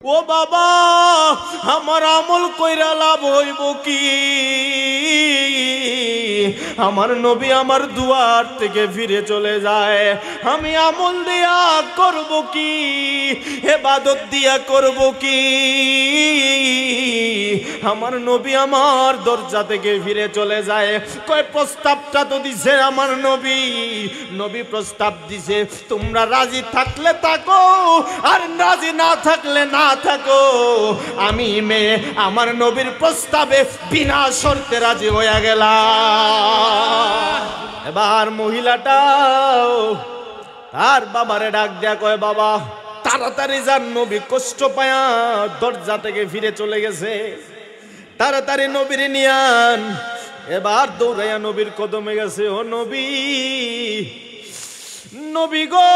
ও বাবা, আমার আমল কইরা লাভ হইব কি? আমার নবী আমার দুয়ার থেকে ফিরে চলে যায়, আমি আমল দিয়া করব কি? ইবাদত দিয়া করব কি? আমার নবী আমার দরজা থেকে ফিরে চলে যায়। কয় প্রস্তাবটা তো দিছে আমার নবী, নবী প্রস্তাব দিছে, তোমরা রাজি থাকলে থাকো, আর রাজি না থাকলে না থাকো। আমি মেয়ে আমার নবীর প্রস্তাবে বিনা শর্তে রাজি হয়ে গেলাম। এবার মহিলাটাও তার বাবারে ডাক দেয়া কয়, বাবা তাড়াতাড়ি যান, নবী কষ্ট পায়া দরজা থেকে ফিরে চলে গেছে, তাড়াতাড়ি নবীর নিয়ান। এবার দৌড়াইয়া নবীর কদমে গেছে। ও নবী, নবী গো,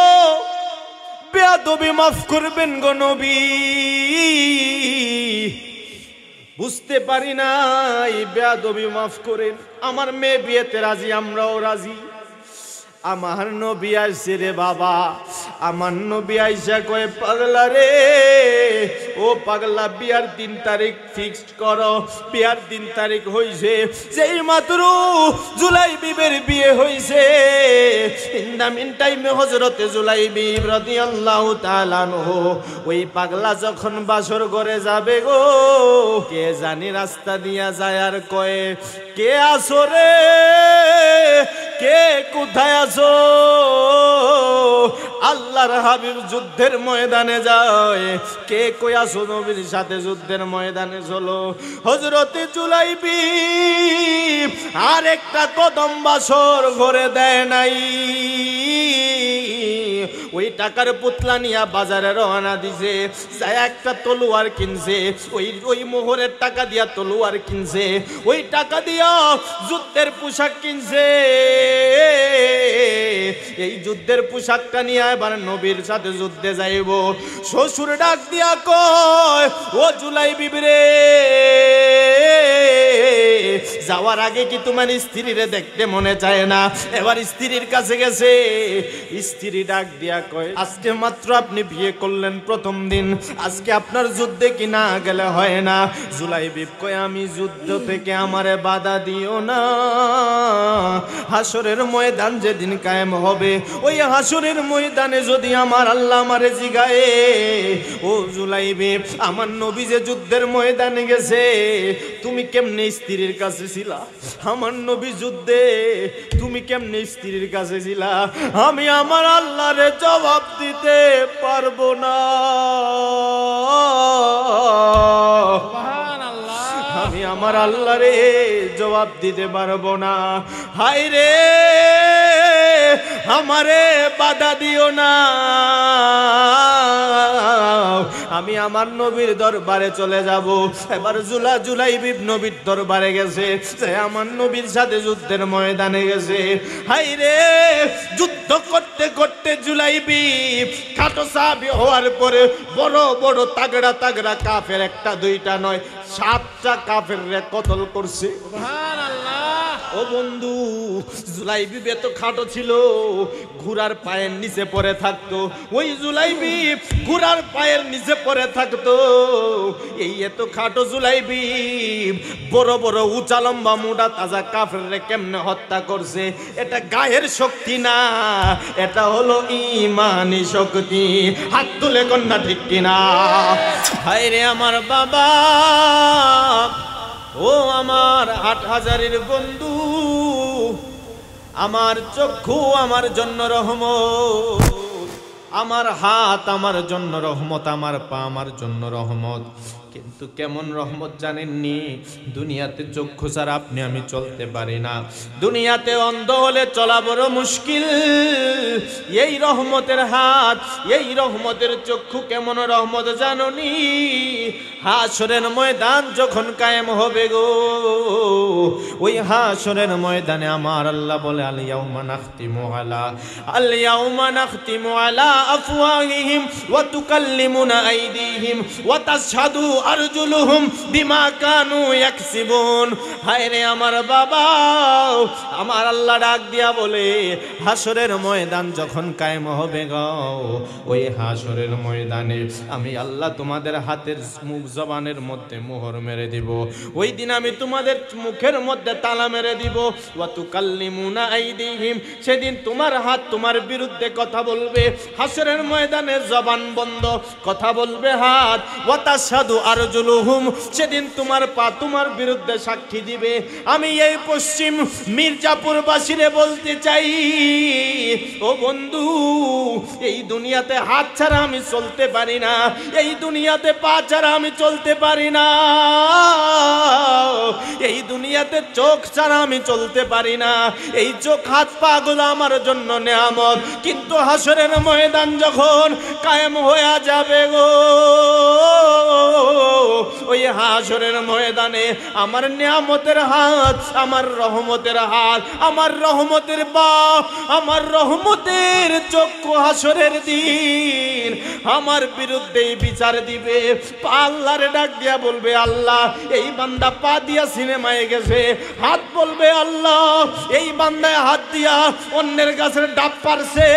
বেয়াদবি মাফ করবেন গো নবী, বুঝতে পারি নাই, বেয়াদবি মাফ করেন। আমার মেয়ে বিয়েতে রাজি, আমরাও রাজি। আমার নবী আইছে রে বাবা, আমার নবী আইসা কয়, পাগলা রে, ও পাগলা, বিয়ার 3 তারিখ ফিক্সড করো। বিয়ার 3 তারিখ হইছে, যেই মাত্র জুলাইবিবের বিয়ে হইছে। ইন দা মিন টাইমে হযরতে জুলাইবিব রাদিয়াল্লাহু তাআলা আনহু ওই পাগলা যখন বাসর ঘরে যাবে গো, কে জানি রাস্তা দিয়া যায় আর কয়, কে আসো রে, কে কোথায় আছো? আল্লাহর হাবিব যুদ্ধের ময়দানে যায়, কে কই আছো? নবীর সাথে যুদ্ধের ময়দানে চলো। হযরতে জুলাইবিব আর একটা কদম বাসর ঘরে দেয় নাই, ওই টাকার পুতলা নিয়া বাজারে রওনা দিছে, যায় একটা তলোয়ার কিনছে, ওই মোহরের টাকা দিয়া তলোয়ার কিনছে, ওই টাকা দিয়া যুদ্ধের পোশাক কিনছে। এই যুদ্ধের পোশাকটা নিয়ে এবার নবীর সাথে যুদ্ধে যাইব। শ্বশুর ডাক দিয়া কয়, ও জুলাইবিব রে, যাওয়ার আগে কি তোমার স্ত্রীরে দেখতে মনে চায় না? এবার স্ত্রীর কাছে গেছে, স্ত্রী ডাক দিয়া কয়, আজকে মাত্র আপনি বিয়ে করলেন, প্রথম দিন, আজকে আপনার যুদ্ধে কি না গেলে হয় না? জুলাইবিব কয়, আমি যুদ্ধ থেকে আমারে বাধা দিও না, হাসরের ময়দান যেদিন কায়েম হবে, ওই হাসরের ময়দানে যদি আমার আল্লাহ আমারে জিগায়ে, ও জুলাইবিব, আমার নবী যে যুদ্ধের ময়দানে গেছে, তুমি কেমনে স্ত্রীর কাছে ছিলা? আমার নবী যুদ্ধে, তুমি কেমনে স্ত্রীর কাছে ছিলা? আমি আমার আল্লাহরে জবাব দিতে পারবো না, আমি আমার আল্লাহরে জবাব দিতে পারবো না। হায় রে, আমারে বাধা দিও না, আমি আমার নবীর দরবারে চলে যাব। এবার জুলাইবিব নবীর দরবারে গেছে, সে আমার নবীর সাথে যুদ্ধের ময়দানে গেছে। হায় রে, যুদ্ধ করতে করতে জুলাইবিব খাটো সাহাবী হওয়ার পরে বড় বড় তাগড়া তাগড়া কাফের, একটা দুইটা নয়, 7টা কাফেররে কতল করছে। সুবহানাল্লাহ। ও বন্ধু, জুলাইবিব এত খাটো ছিল, ঘোড়ার পায়ের নিচে পড়ে থাকতো। ওই জুলাইবিব ঘোড়ার পায়ের নিচে পড়ে থাকতো। এই এত খাটো জুলাইবিব বড় বড় উঁচা লম্বা মোটা তাজা কাফেররে কেমনে হত্যা করছে? এটা গায়ের শক্তি না, এটা হলো ঈমানি শক্তি। হাত তুলে কন্যা ঠিক কিনা? হায় রে আমার বাবা, ও আমার 8,000-এর বন্ধু, আমার চক্ষু আমার জন্য রহমত, আমার হাত আমার জন্য রহমত, আমার পা আমার জন্য রহমত। কিন্তু কেমন রহমত জানেননি? দুনিয়াতে চক্ষু ছাড়া আপনি আমি চলতে পারি না, দুনিয়াতে অন্ধ হলে চলা বড় মুশকিল। এই রহমতের হাত, এই রহমতের চক্ষু কেমন রহমত জাননি? হাসরের ময়দান যখন কায়েম হবে গো, ওই হাসরের ময়দানে আমার আল্লাহ বলে, আল ইয়াউমা নাখতিমু আলা আফওয়াহিহিম ওয়া তুকাল্লিমুনা আইদিহিম ওয়া তাশহাদু আরজুলুহুম বিমা কানু ইয়াকসিবুন। হায় রে আমার বাবা, আমার আল্লাহ ডাক দিয়া বলে হাসরের ময়দান যখন কায়েম হবে গো, ওই হাসরের ময়দানে আমি আল্লাহ তোমাদের হাতের মুখ জবানের মধ্যে মোহর মেরে দিব। ওই দিন আমি তোমাদের মুখের মধ্যে তালা মেরে দিব। ওয়া তুকাল্লিমুনা আইদিহিম, সেদিন তোমার হাত তোমার বিরুদ্ধে কথা বলবে। হাসরের ময়দানে জবান বন্ধ, কথা বলবে হাত। ওয়া তাশহাদু আরজুলুহুম, সেদিন তোমার পা তোমার বিরুদ্ধে সাক্ষী দিবে। আমি এই পশ্চিম মির্জাপুরবাসীরে বলতে চাই, ও বন্ধু, এই দুনিয়াতে হাত ছাড়া আমি চলতে পারি না, এই দুনিয়াতে পা ছাড়া আমি চলতে পারি না, এই দুনিয়াতে চোখ ছাড়া আমি চলতে পারি না। এই চোখ হাত পা গুলো আমার জন্য নেয়ামত, কিন্তু হাসরের ময়দান যখন কায়েম হয়ে যাবে গো, ওই হাসরের ময়দানে আমার নেয়ামতের হাত, আমার রহমতের হাত, আমার রহমতের পা, আমার রহমতের চক্ষু হাসরের দিন আমার বিরুদ্ধেই বিচার দিবে। আল্লাহর ডাক দিয়া বলবে, আল্লাহ এই বান্দা পা দিয়া সিনেমায় গেছে, হাত বলবে আল্লাহ এই বান্দায় হাত দিয়া অন্যের গাছের ডাব পারছে,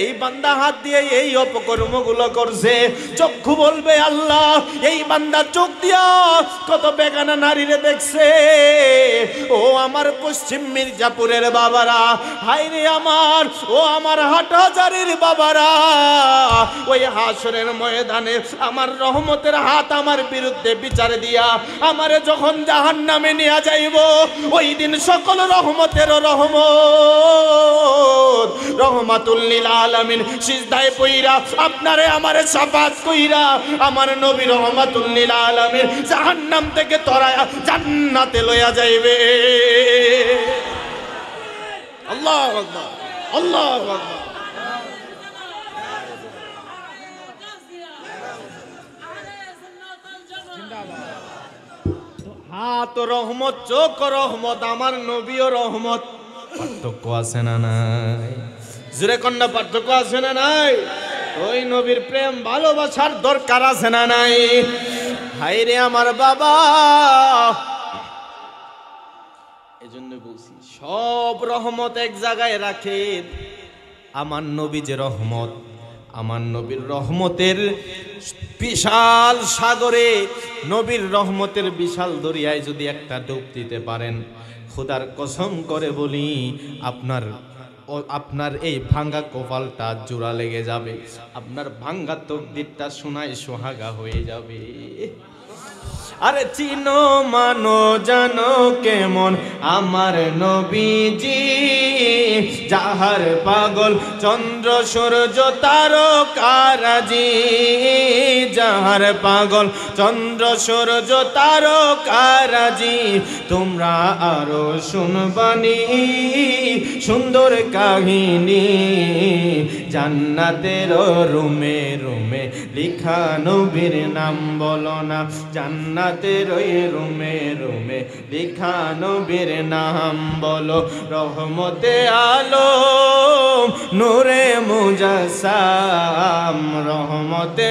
এই বান্দা হাত দিয়ে এই অপকর্মগুলো করছে। চক্ষু বলবে আল্লাহ এই বান্দা চোখ দিয়া কত বেগানা নারীরে দেখছে। ও আমার পশ্চিম মির্জাপুরের বাবারা, হায়রে আমার, ও আমার হাটহাজারীর বাবারা, ওই হাসরের ময়দানে আমার রহমতের হাত আমার বিরুদ্ধে বিচার দিয়া আমারে যখন জাহান্নামে নিয়ে যাইব, ওই দিন সকল রহমতের রহমত রহমাতুল লিল আলামিন সিজদায় পইরা আপনারে আমারে সাফাত কইরা আমার নবী রহমাতুল লিল আলামিন জাহান্নাম থেকে তরায়া জান্নাতে লইয়া যাইবে। আল্লাহু আকবার, আল্লাহু আকবার। হাত রহমত, চোখ রহমত, আমার নবীও রহমত। পার্থক্য আছে না নাই? জোরে কন্যা, পার্থক্য আছে না নাই? ওই নবীর প্রেম ভালোবাসার দরকার আছে না নাই? হায়রে আমার বাবা, এজন্য বলছি সব রহমত এক জায়গায় রাখেন। আমার নবী যে রহমত, আমার নবীর রহমতের বিশাল সাগরে, নবীর রহমতের বিশাল দরিয়ায় যদি একটা ডুব দিতে পারেন, খোদার কসম করে বলি আপনার এই ভাঙ্গা কপালটা জোড়া লেগে যাবে, আপনার ভাঙ্গা তকদিরটা সোনায় সোহাগা হয়ে যাবে। আরে চিনো মানো জানো কেমন আমার নবীজি, যাহার পাগল চন্দ্র সূর্য তারকারাজি, যাহার পাগল চন্দ্র সূর্য তারকারাজি। তোমরা আরো শুনবানি সুন্দর কাহিনী, জান্নাতের রুমে রুমে লিখা নবীর নাম বলো না, জান্নাতের ওই রুমে রুমে লিখা নবীর নাম বলো। রহমতে আলম নূরে মুজাসসাম, রহমতে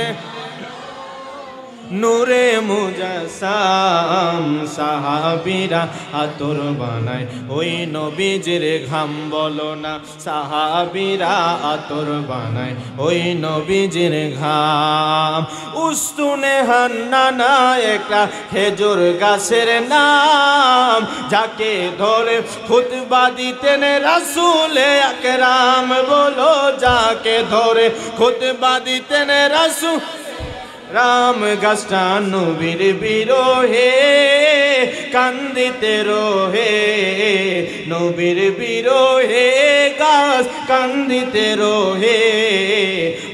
নূরে মুজাসসাম। সাহাবীরা আতর বানায় ওই নবীজির ঘাম বলো না, সাহাবীরা আতর বানায় ওই নবীজির ঘাম। উস্তুনে হান্নানা একটা খেজুর গাছের নাম, যাকে ধরে খুতবা দিতেন রাসূলে আকরাম বলো, যাকে ধরে খুতবা দিতেন রাসূল। রাম গাছটা নবীর বিরহে কান্দিতে রোহে, নবীর বিরহে গাছ কান্দিতে রোহে।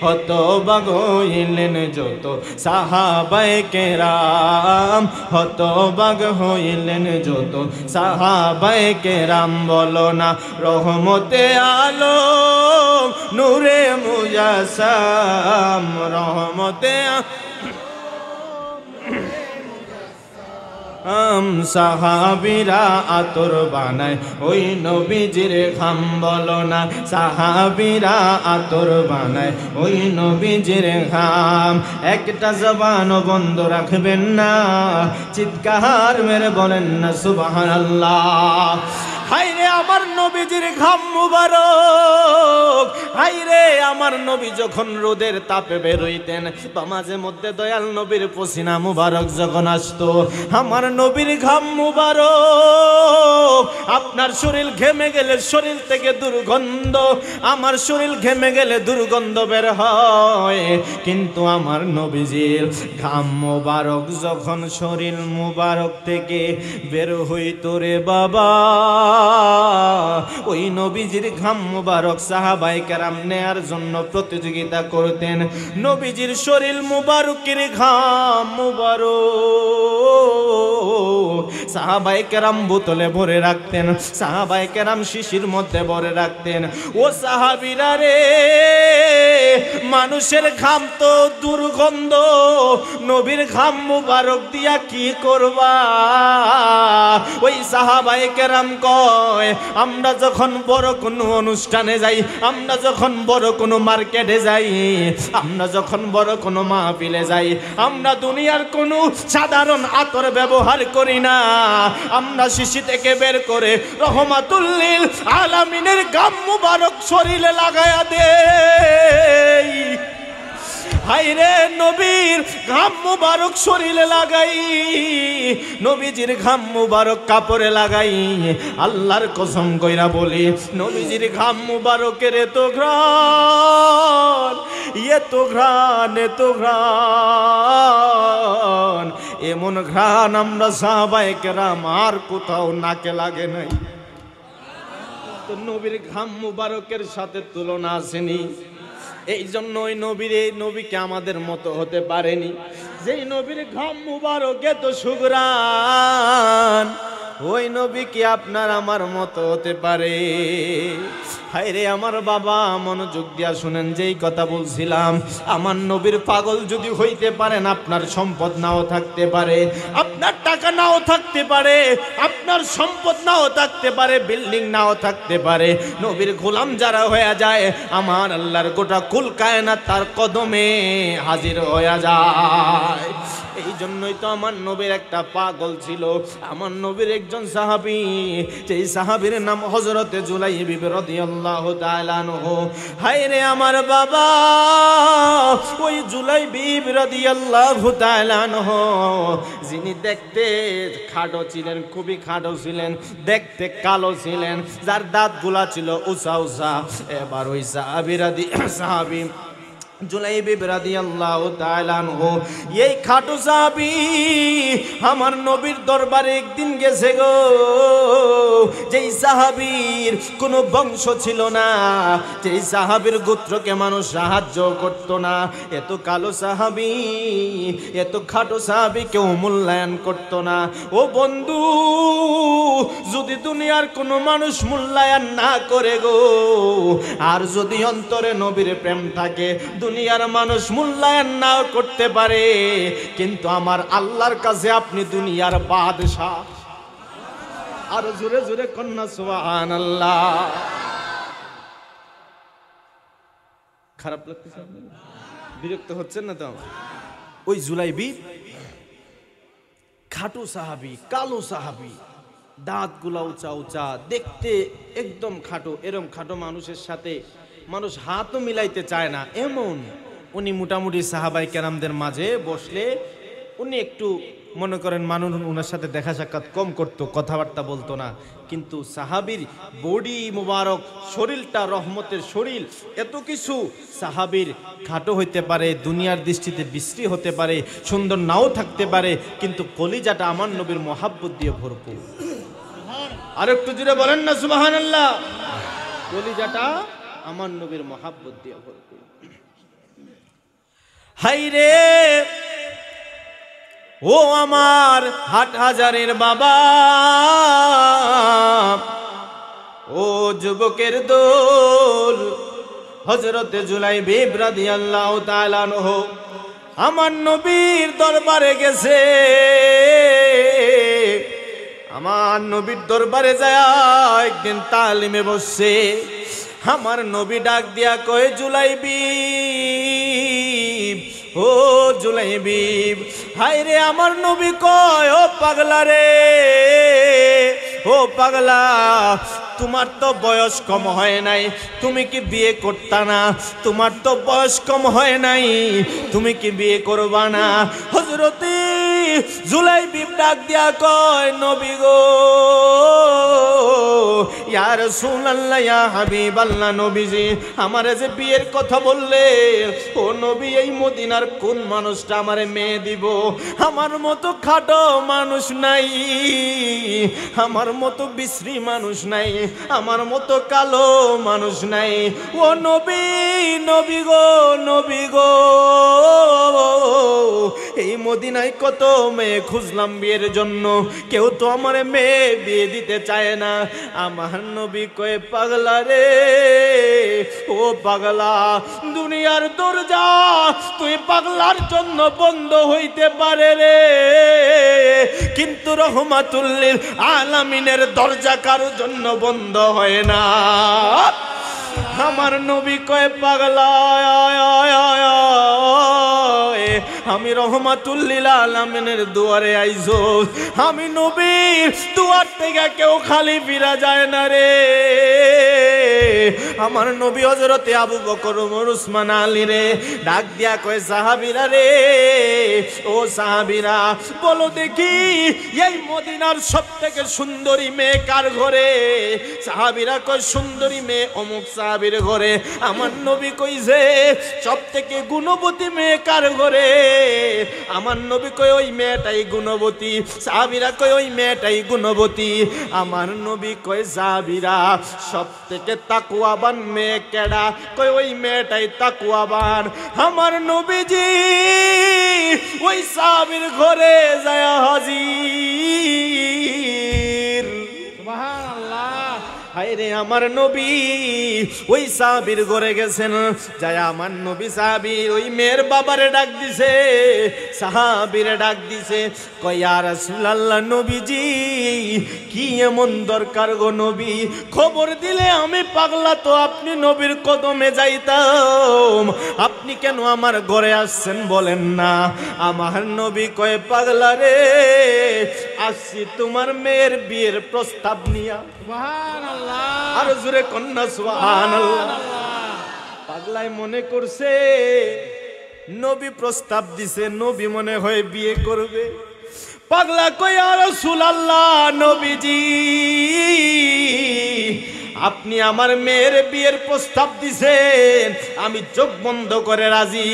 হতবাক হইলেন যত সাহাবায়ে কেরাম, হতবাক হইলেন যত সাহাবায়ে কেরাম বলো না। রহমতে আলম নূরে মুজাসসাম, রহমতে সাহাবীরা আতর বানায় ওই নবীজির ঘাম বলো না, সাহাবীরা আতর বানায় ওই নবীজির ঘাম। একটা জবানও বন্ধ রাখবেন না, চিৎকার মেরে বলেন না সুবহানাল্লাহ। হায়রে আমার নবীজির ঘাম মুবারক, হায়রে আমার নবী যখন রোদের তাপে বের হইতেন বা মাঝে মধ্যে দয়াল নবীর পসিনা মুবারক যখন আসতো, আমার নবীর ঘাম মুবারক। আপনার শরীর ঘেমে গেলে শরীর থেকে দুর্গন্ধ, আমার শরীর ঘেমে গেলে দুর্গন্ধ বের হয়, কিন্তু আমার নবীজির ঘাম মুবারক যখন শরীর মুবারক থেকে বের হইতো রে বাবা, ওই নবীজির ঘাম মুবারক সাহাবায়ে কেরাম নেয়ার জন্য প্রতিযোগিতা করতেন। নবীজির শরীর মুবারকের ঘাম মুবারক সাহাবায়ে কেরাম বোতলে ভরে রাখতেন, সাহাবায়ে কেরাম শিশির মধ্যে ভরে রাখতেন। ও সাহাবীরা রে, মানুষের ঘাম তো দুর্গন্ধ, নবীর ঘাম মুবারক দিয়া কি করবা? ওই সাহাবায়ে কেরাম কয়, আমরা যখন বড় কোনো অনুষ্ঠানে যাই, আমরা যখন বড় কোনো মার্কেটে যাই, আমরা যখন বড় কোনো মাহফিলে যাই, আমরা দুনিয়ার কোনো সাধারণ আতর ব্যবহার করি না, আমরা শিশি থেকে বের করে রহমাতুল লিল আলামিনের ঘাম মুবারক শরীরে লাগায়া দেই। হায়রে নবীর ঘাম মুবারক শরীরে লাগাই, নবীজির ঘাম মুবারক কাপড়ে লাগাই। আল্লাহর কসম কইরা বলি, নবীজির ঘাম মুবারকের এত ঘ্রাণ, এত ঘ্রাণ, এত ঘ্রাণ, এমন ঘ্রাণ আমরা সাহাবায়ে কেরাম আর কোথাও নাকে লাগে নাই। তো নবীর ঘাম মুবারকের সাথে তুলনা আসেনি। এই জন্য ওই নবীকে আমাদের মতো হতে পারেনি। যেই নবীর ঘাম মুবারকে তো সুঘ্রাণ, ওই নবী কি আপনার আমার মতো হতে পারে? হায়রে আমার বাবা, মনোযোগ দিয়া শুনেন, যেই কথা বলছিলাম, আমার নবীর পাগল যদি হইতে পারেন, আপনার সম্পদ নাও থাকতে পারে, আপনার টাকা নাও থাকতে পারে, আপনার সম্পদ নাও থাকতে পারে, বিল্ডিং নাও থাকতে পারে, নবীর গোলাম যারা হয়ে যায়, আমার আল্লাহর গোটা কুল কায়নাত তার কদমে হাজির হয়ে যায়। এই জন্যই তো আমার নবীর একটা পাগল ছিল, আমার নবীর একজন সাহাবী, যেই সাহাবীর নাম হযরতে জুলাইবি রাদিয়াল্লাহু তাআলা আনহু। হায়রে আমার বাবা, ওই জুলাইবি রাদিয়াল্লাহু তাআলা আনহু, যিনি দেখতে খাটো ছিলেন, খুবই খাটো ছিলেন, দেখতে কালো ছিলেন, যার দাঁতগুলা ছিল উঁচা উঁচা। এবার ওই সাহাবী জুলাইবি রাদিয়াল্লাহু তাআলা আনহু, এই খাটো সাহাবী আমার নবীর দরবারে একদিন গেছে গো। যেই সাহাবীর কোনো বংশ ছিল না, যেই সাহাবীর গোত্রকে মানুষ সাহায্য করত না, এত কালো সাহাবী, এত খাটো সাহাবী কেউ মূল্যায়ন করত না। ও বন্ধু, যদি দুনিয়ার কোনো মানুষ মূল্যায়ন না করে গো, আর যদি অন্তরে নবীর প্রেম থাকে, দুনিয়ার মানুষ মূল্যায়ন নাও করতে পারে, কিন্তু আমার আল্লাহর কাছে আপনি দুনিয়ার বাদশা। আর জোরে জোরে কন্যা সুবহানাল্লাহ। খারাপ লাগতেছে, বিরক্ত হচ্ছেন না তো? ওই জুলাইবি খাটো সাহাবী, কালো সাহাবী, দাঁতগুলা উঁচা উঁচা, দেখতে একদম খাটো। এরম খাটো মানুষের সাথে মানুষ হাতও মিলাইতে চায় না এমন উনি মোটামুটি সাহাবায়ে কেরামদের মাঝে বসলে উনি একটু মনে করেন মানুষ ওনার সাথে দেখা সাক্ষাৎ কম করতো, কথাবার্তা বলতো না, কিন্তু সাহাবীর বডি মুবারক, শরীরটা রহমতের শরীর, এত কিছু। সাহাবীর খাটো হইতে পারে, দুনিয়ার দৃষ্টিতে বিশ্রী হতে পারে, সুন্দর নাও থাকতে পারে, কিন্তু কলিজাটা আমার নবীর মহাব্বত দিয়ে ভরপুর। আর একটু জুড়ে বলেন না সুবহানাল্লাহ। কলিজাটা আমার নবীর মহাব্বত দিয়ে ভরপুর। হায়রে ও আমার হাটহাজারের বাবা, ও যুবকের দল, হযরতে জুলাইবি রাদিয়াল্লাহু তাআলা আনহু আমার নবীর দরবারে গেছে। আমার নবীর দরবারে যায় একদিন তালিমে বসছে। আমার নবী ডাক দিয়া কয় জুলাইবিব, ও জুলাইবিব। হায় রে আমার নবী কয় ও পাগলা রে, ও পাগলা, তোমার তো বয়স কম হয় নাই, তুমি কি বিয়ে করতা না? তোমার তো বয়স কম হয় নাই, তুমি কি বিয়ে করবা না? হযরতে জুলাইবিব ডাক দিয়া কয় নবী গো, ইয়া রাসূলুল্লাহ, ইয়া হাবিবাল্লাহ, নবীজি আমারে যে বিয়ের কথা বললে, ও নবী এই মদিনার কোন মানুষটা আমারে মেয়ে দিব? আমার মতো খাটো মানুষ নাই, আমার মতো বিশ্রী মানুষ নাই, আমার মতো কালো মানুষ নাই। ও নবী, নবী গো, নবী গো, এই মদিনায় কত মেয়ে খুঁজলাম বিয়ের জন্য, কেউ তো আমার মেয়ে বিয়ে দিতে চায় না। আমার নবী কয়ে পাগলা রে, ও পাগলা, দুনিয়ার দরজা তুই পাগলার জন্য বন্ধ হইতে পারে রে, কিন্তু রহমাতুল লিল আলামিনের দরজা কারোর জন্য বন্ধ হয় না। আমার নবী কয় পাগলা, আমি রহমাতুল লিল আলামিনের দুয়ারে আইছো, আমি নবীর দুয়ার থেকে কেউ খালি ফিরা যায় না রে। আমার নবী হযরতে আবু বকর, ওমর, উসমান, আলী রে ডাক দিয়া কয় সাহাবীরা রে, ও সাহাবীরা বলো দেখি এই মদিনার সবথেকে সুন্দরী মেয়ে কার ঘরে? সাহাবীরা কয় সুন্দরী মেয়ে অমুক সাহাবীর ঘরে। আমার নবী কইছে সবথেকে গুণবতী মেয়ে কার ঘরে? আমার নবী কয় ওই মেয়েটাই গুণবতী। সাহাবীরা কয় ওই মেয়েটাই গুণবতী। আমার নবী কয় সাহাবীরা সবথেকে তাকওয়াবান মেয়ে কেডা? কয় ওই মেয়েটাই তাকওয়াবান। আমার নবীজি ওই সাহাবীর ঘরে যায় হাজির। সুবহানাল্লাহ। হায় রে আমার নবী ওই সাহাবীর ঘরে গেছেন, যায় আমার নবী সাহাবীর ওই মেয়ের বাবারে ডাক দিছে, সাহাবীরে ডাক দিছে, কয় ইয়া রাসূলুল্লাহ, নবীজি কি এমন দরকার গো নবী? খবর দিলে আমি পাগলা তো আপনি নবীর কদমে যাইতাম, আপনি কেন আমার ঘরে আসছেন বলেন না? আমার নবী কয় পাগলা রে, আসছি তোমার মেয়ের বিয়ের প্রস্তাব নিয়া। সুবহানাল্লাহ। আর জোরে কন্যা সুবহানাল্লাহ। পাগলাই মনে করছে নবী প্রস্তাব দিছে, নবী মনে হয় বিয়ে করবে। পাগলা কয় ইয়া রাসূলুল্লাহ, নবীজি আপনি আমার মেয়ের বিয়ের প্রস্তাব দিছেন, আমি চোখ বন্ধ করে রাজি।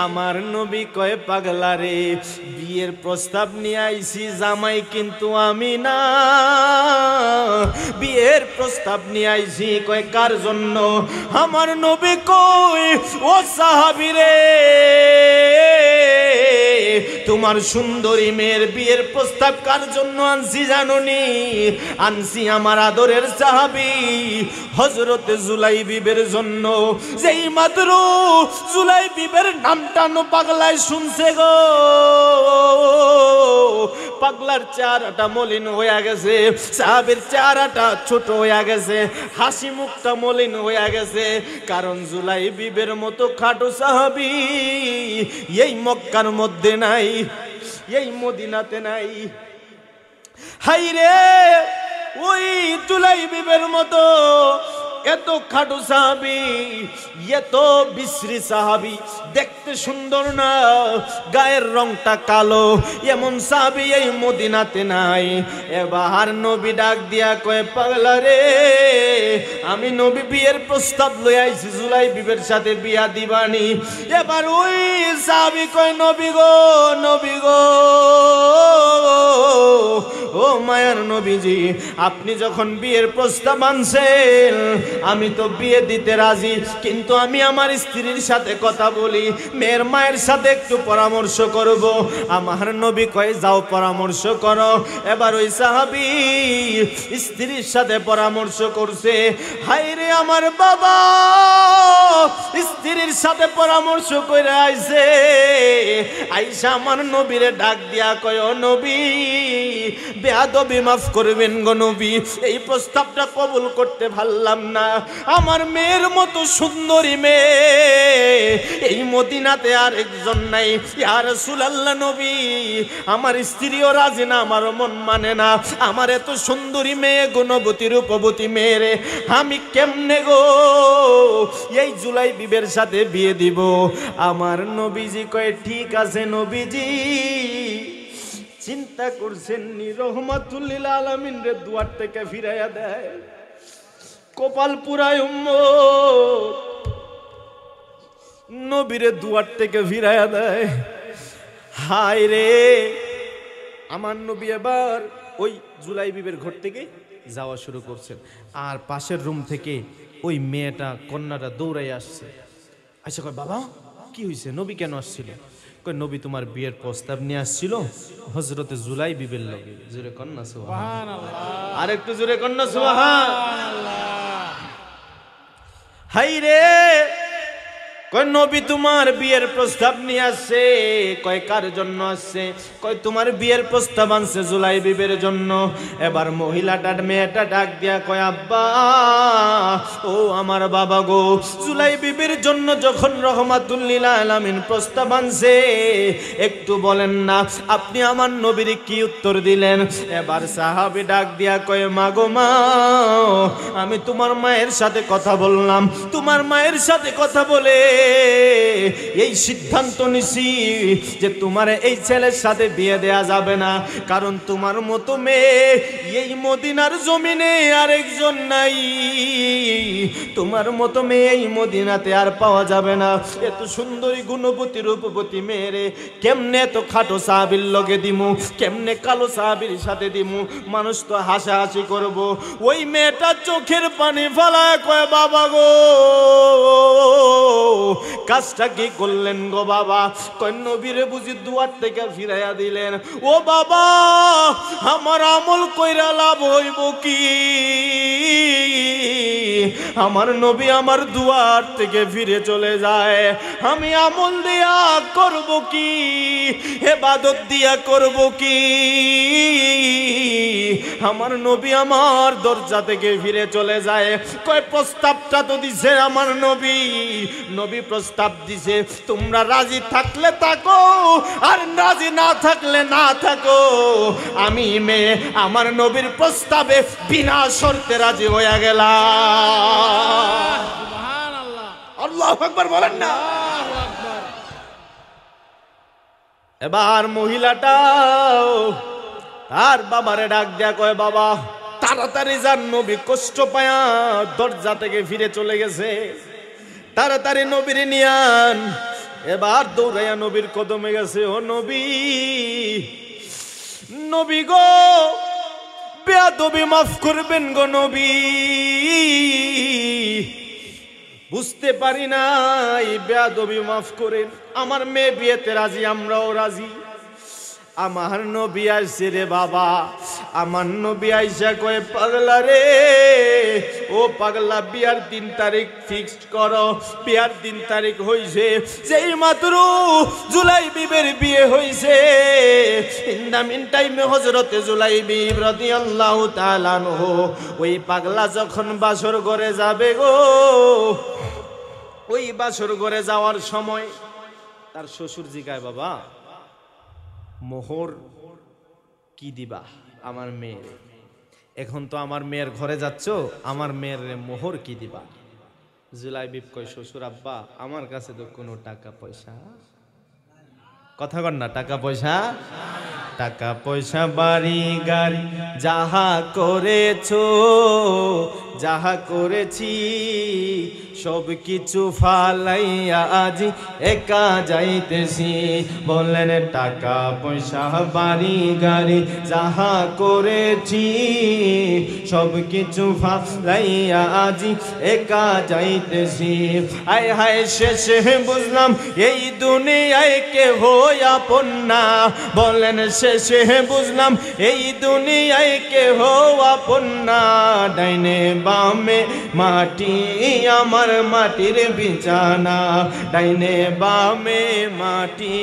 আমার নবী কয় পাগলা রে, বিয়ের প্রস্তাব নিয়ে আইছি জামাই কিন্তু আমি না, বিয়ের প্রস্তাব নিয়ে আইছি। কয় কার জন্য? আমার নবী কয় ও সাহাবী রে, তোমার সুন্দরী মেয়ের বিয়ের প্রস্তাব কার জন্য আনছি জানোনি? আনছি আমার আদরের সাহাবী হযরতে জুলাইবিবের জন্য। যেই মাত্র জুলাইবিবের নামটা পাগলায় শুনছে গো, পাগলার চেহারাটা মলিন হয়ে গেছে, সাহাবীর চেহারাটা ছোট হয়ে গেছে, হাসি মুখটা মলিন হয়ে গেছে। কারণ জুলাইবিবের মতো খাটো সাহাবী এই মক্কার মধ্যে নাই, এই মদিনাতে নাই। হাই রে, ওই জুলাইবিবের মতো এত খাটো সাহাবী, এত বিশ্রী সাহাবী, দেখতে সুন্দর না, গায়ের রংটা কালো, এমন সাহাবী এই মদিনাতে নাই। এবার নবী ডাক দিয়া কয় পাগলা রে, আমি নবী বিয়ের প্রস্তাব লই আইছি, জুলাইবিবের সাথে বিয়া দিবানি। এবার ওই সাহাবী কয় নবী গো, নবী গো, ও মায়ার নবীজি আপনি যখন বিয়ের প্রস্তাব আনছেন আমি তো বিয়ে দিতে রাজি, কিন্তু আমি আমার স্ত্রীর সাথে কথা বলি, মেয়ের মায়ের সাথে একটু পরামর্শ করব। আমার নবী কয় যাও পরামর্শ করো। এবার ওই সাহাবী স্ত্রীর সাথে পরামর্শ করছে। হায় রে আমার বাবা, স্ত্রীর সাথে পরামর্শ করে আইছে, আইসা আমার নবীরে ডাক দিয়া কয় ও নবী, বেয়াদবি মাফ করবেন গো নবী, এই প্রস্তাবটা কবুল করতে পারলাম না। আমার মেয়ের মতো সুন্দরী মেয়ে এই মদিনাতে আর একজন নাই। ইয়া রাসূলুল্লাহ নবী, আমার স্ত্রীও রাজি না, আমার মন মানে না। আমার এত সুন্দরী মেয়ে, গুণবতী রূপবতী মেয়ে, আমি কেমনে গো এই জুলাই বিবের সাথে বিয়ে দিব? আমার নবীজি কয় ঠিক আছে নবীজি, চিন্তা করছেন নি, রহমাতুল লিল আলামিন রে দুয়ার থেকে ফিরাইয়া দেয়। কপাল পুরাই উম্মত, নবীরে দুয়ার থেকে ফিরাইয়া দেয়। হায় রে, আমার নবী এবার ওই জুলাই বিবের ঘর থেকে যাওয়া শুরু করছেন। আর পাশের রুম থেকে ওই মেয়েটা, কন্যাটা দৌড়াই আসছে। আচ্ছা কয় বাবা কি হয়েছে, নবী কেন আসছিল? কয় নবী তোমার বিয়ের প্রস্তাব নিয়ে আসছিল হযরতে জুলাই বিবের লগে। জোরে কন্যা সুবহানাল্লাহ, আর একটু জোরে কন্যা সুবহানাল্লাহ। হাই রে, কয় নবী তোমার বিয়ের প্রস্তাব নিয়ে আসছে। কয় কার জন্য আসছে? কয় তোমার বিয়ের প্রস্তাব আনছে জুলাই বিবের জন্য। এবার মহিলাটা, মেয়েটা ডাক দিয়া কয় আব্বা, ও আমার বাবা গো, জুলাই বিবির জন্য যখন রহমাতুল লিল আলামিন প্রস্তাব আনছে, একটু বলেন না আপনি আমার নবীর কি উত্তর দিলেন? এবার সাহাবী ডাক দিয়া কয় মা গো মা, আমি তোমার মায়ের সাথে কথা বললাম। তোমার মায়ের সাথে কথা বলে এই সিদ্ধান্ত নিছি যে তোমার এই ছেলের সাথে বিয়ে দেয়া যাবে না, কারণ তোমার মতো মেয়ে এই মদিনার জমিনে আরেকজন নাই। তোমার মতো মেয়ে এই মদিনাতে আর পাওয়া যাবে না। এত সুন্দরী গুণবতী রূপবতী মেয়েরে কেমনে এত খাটো সাহাবীর লগে দিমু, কেমনে কালো সাহাবীর সাথে দিমু? মানুষ তো হাসাহাসি করব। ওই মেয়েটা চোখের পানি ফেলায় কয় বাবা গো, কাজটা কি করলেন গো বাবা? কয় নবীরে বুঝি দুয়ার থেকে ফিরাইয়া দিলেন। ও বাবা, আমার আমল কইরা লাভ হইব কি? আমার নবী আমার দুয়ার থেকে ফিরে চলে যায়, আমি আমল দিয়া করব কি, ইবাদত দিয়া করব কি? আমার নবী আমার দরজা থেকে ফিরে চলে যায়। কয় প্রস্তাবটা তো দিছে আমার নবী, নবী প্রস্তাব দিছে, তোমরা রাজি থাকলে থাকো, আর রাজি না থাকলে না থাকো। আমি মেয়ে আমার নবীর প্রস্তাবে বিনা শর্তে রাজি হয়ে গেলাম। সুবহানাল্লাহ, আল্লাহু আকবার বলেন না। এবার মহিলাটা তার বাবারে ডাক দেয়া কয় বাবা তাড়াতাড়ি যান, নবী কষ্ট পায়া দরজা থেকে ফিরে চলে গেছে, তাড়াতাড়ি নবীরে নিয়ান। এবার দৌড়াইয়া নবীর কদমে গেছে। ও নবী, নবী গো, বেয়াদবি মাফ করবেন গো নবী, বুঝতে পারি নাই, বেয়াদবি মাফ করেন। আমার মেয়ে বিয়েতে রাজি, আমরাও রাজি। আমার নবী আইছে রে বাবা, আমার নবী আইসা কয় পাগলা রে, ও পাগলা, বিয়ার 3 তারিখ ফিক্সড করো। বিয়ার 3 তারিখ হইছে, যেই মাত্র জুলাই বিবের বিয়ে হইছে। ইন দা মিন টাইমে হযরতে জুলাই বিব রাদিয়াল্লাহু তাআলা আনহু ওই পাগলা যখন বাসর ঘরে যাবে গো, ওই বাসর ঘরে যাওয়ার সময় তার শ্বশুর জিগায় বাবা মোহর কি দিবা আমার মেয়ের? এখন তো আমার মেয়ের ঘরে যাচ্ছ, আমার মেয়ের মোহর কি দিবা? জুলাই বিব কয় শ্বশুর আব্বা আমার কাছে তো কোনো টাকা পয়সা, কথা কর না, টাকা পয়সা, টাকা পয়সা বাড়ি গাড়ি যাহা করেছো, যাহা করেছি সব কিছু ফালাইয়া আজি একা যাইতেছি। বললেন টাকা পয়সা বাড়ি গাড়ি যাহা করেছি সব কিছু ফালাইয়া আজি একা যাইতেছি। আয় হায় শেষে বুঝলাম এই দুনিয়ায় কেহ আপন না। বলেন শেষে বুঝলাম এই দুনিয়ায় কেহ আপন না। ডাইনে বামে মাটি আমার মাটির বিছানা, ডাইনে বামে মাটি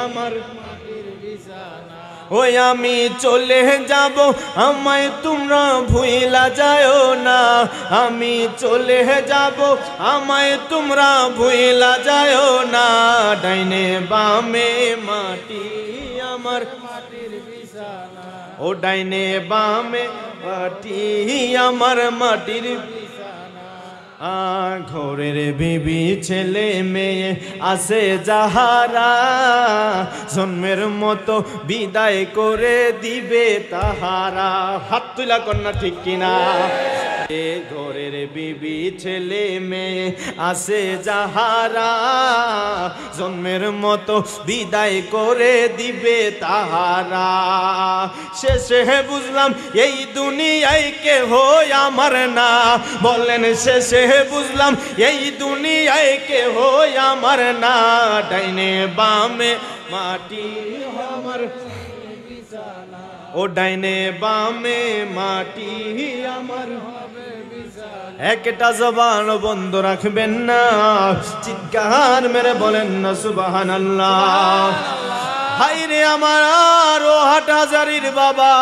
আমার ওই আমি চলে যাব আমায় তোমরা ভুইলা যাও না, আমি চলে যাব আমায় তোমরা ভুইলা যাও না, ডাইনে বামে মাটি আমার মাটির বিছানা, ও ডাইনে বামে মাটি আমার মাটির ঘরের বিবি ছেলে মেয়ে আছে যাহারা, জন্মের মতো বিদায় করে দিবে তাহারা। হাত তুলা কন্যা ঠিক কিনা? ঘরের বিবি ছেলে মেয়ে আছে যাহারা, জন্মের মতো বিদায় করে দিবে তাহারা। শেষে বুঝলাম এই দুনিয়ায় কেহ আমার না, বলেন শেষে বুঝলাম এই দুনিয়ায় কেহ আমার না, ডাইনে বামে মাটি আমার বিছানা, ও ডাইনে বামে মাটি আমার। একটা জবান বন্ধ রাখবেন না, চিৎকার মেরে বলেন না সুবহানাল্লাহ। হায়রে আমার ও হাটহাজারীর বাবা,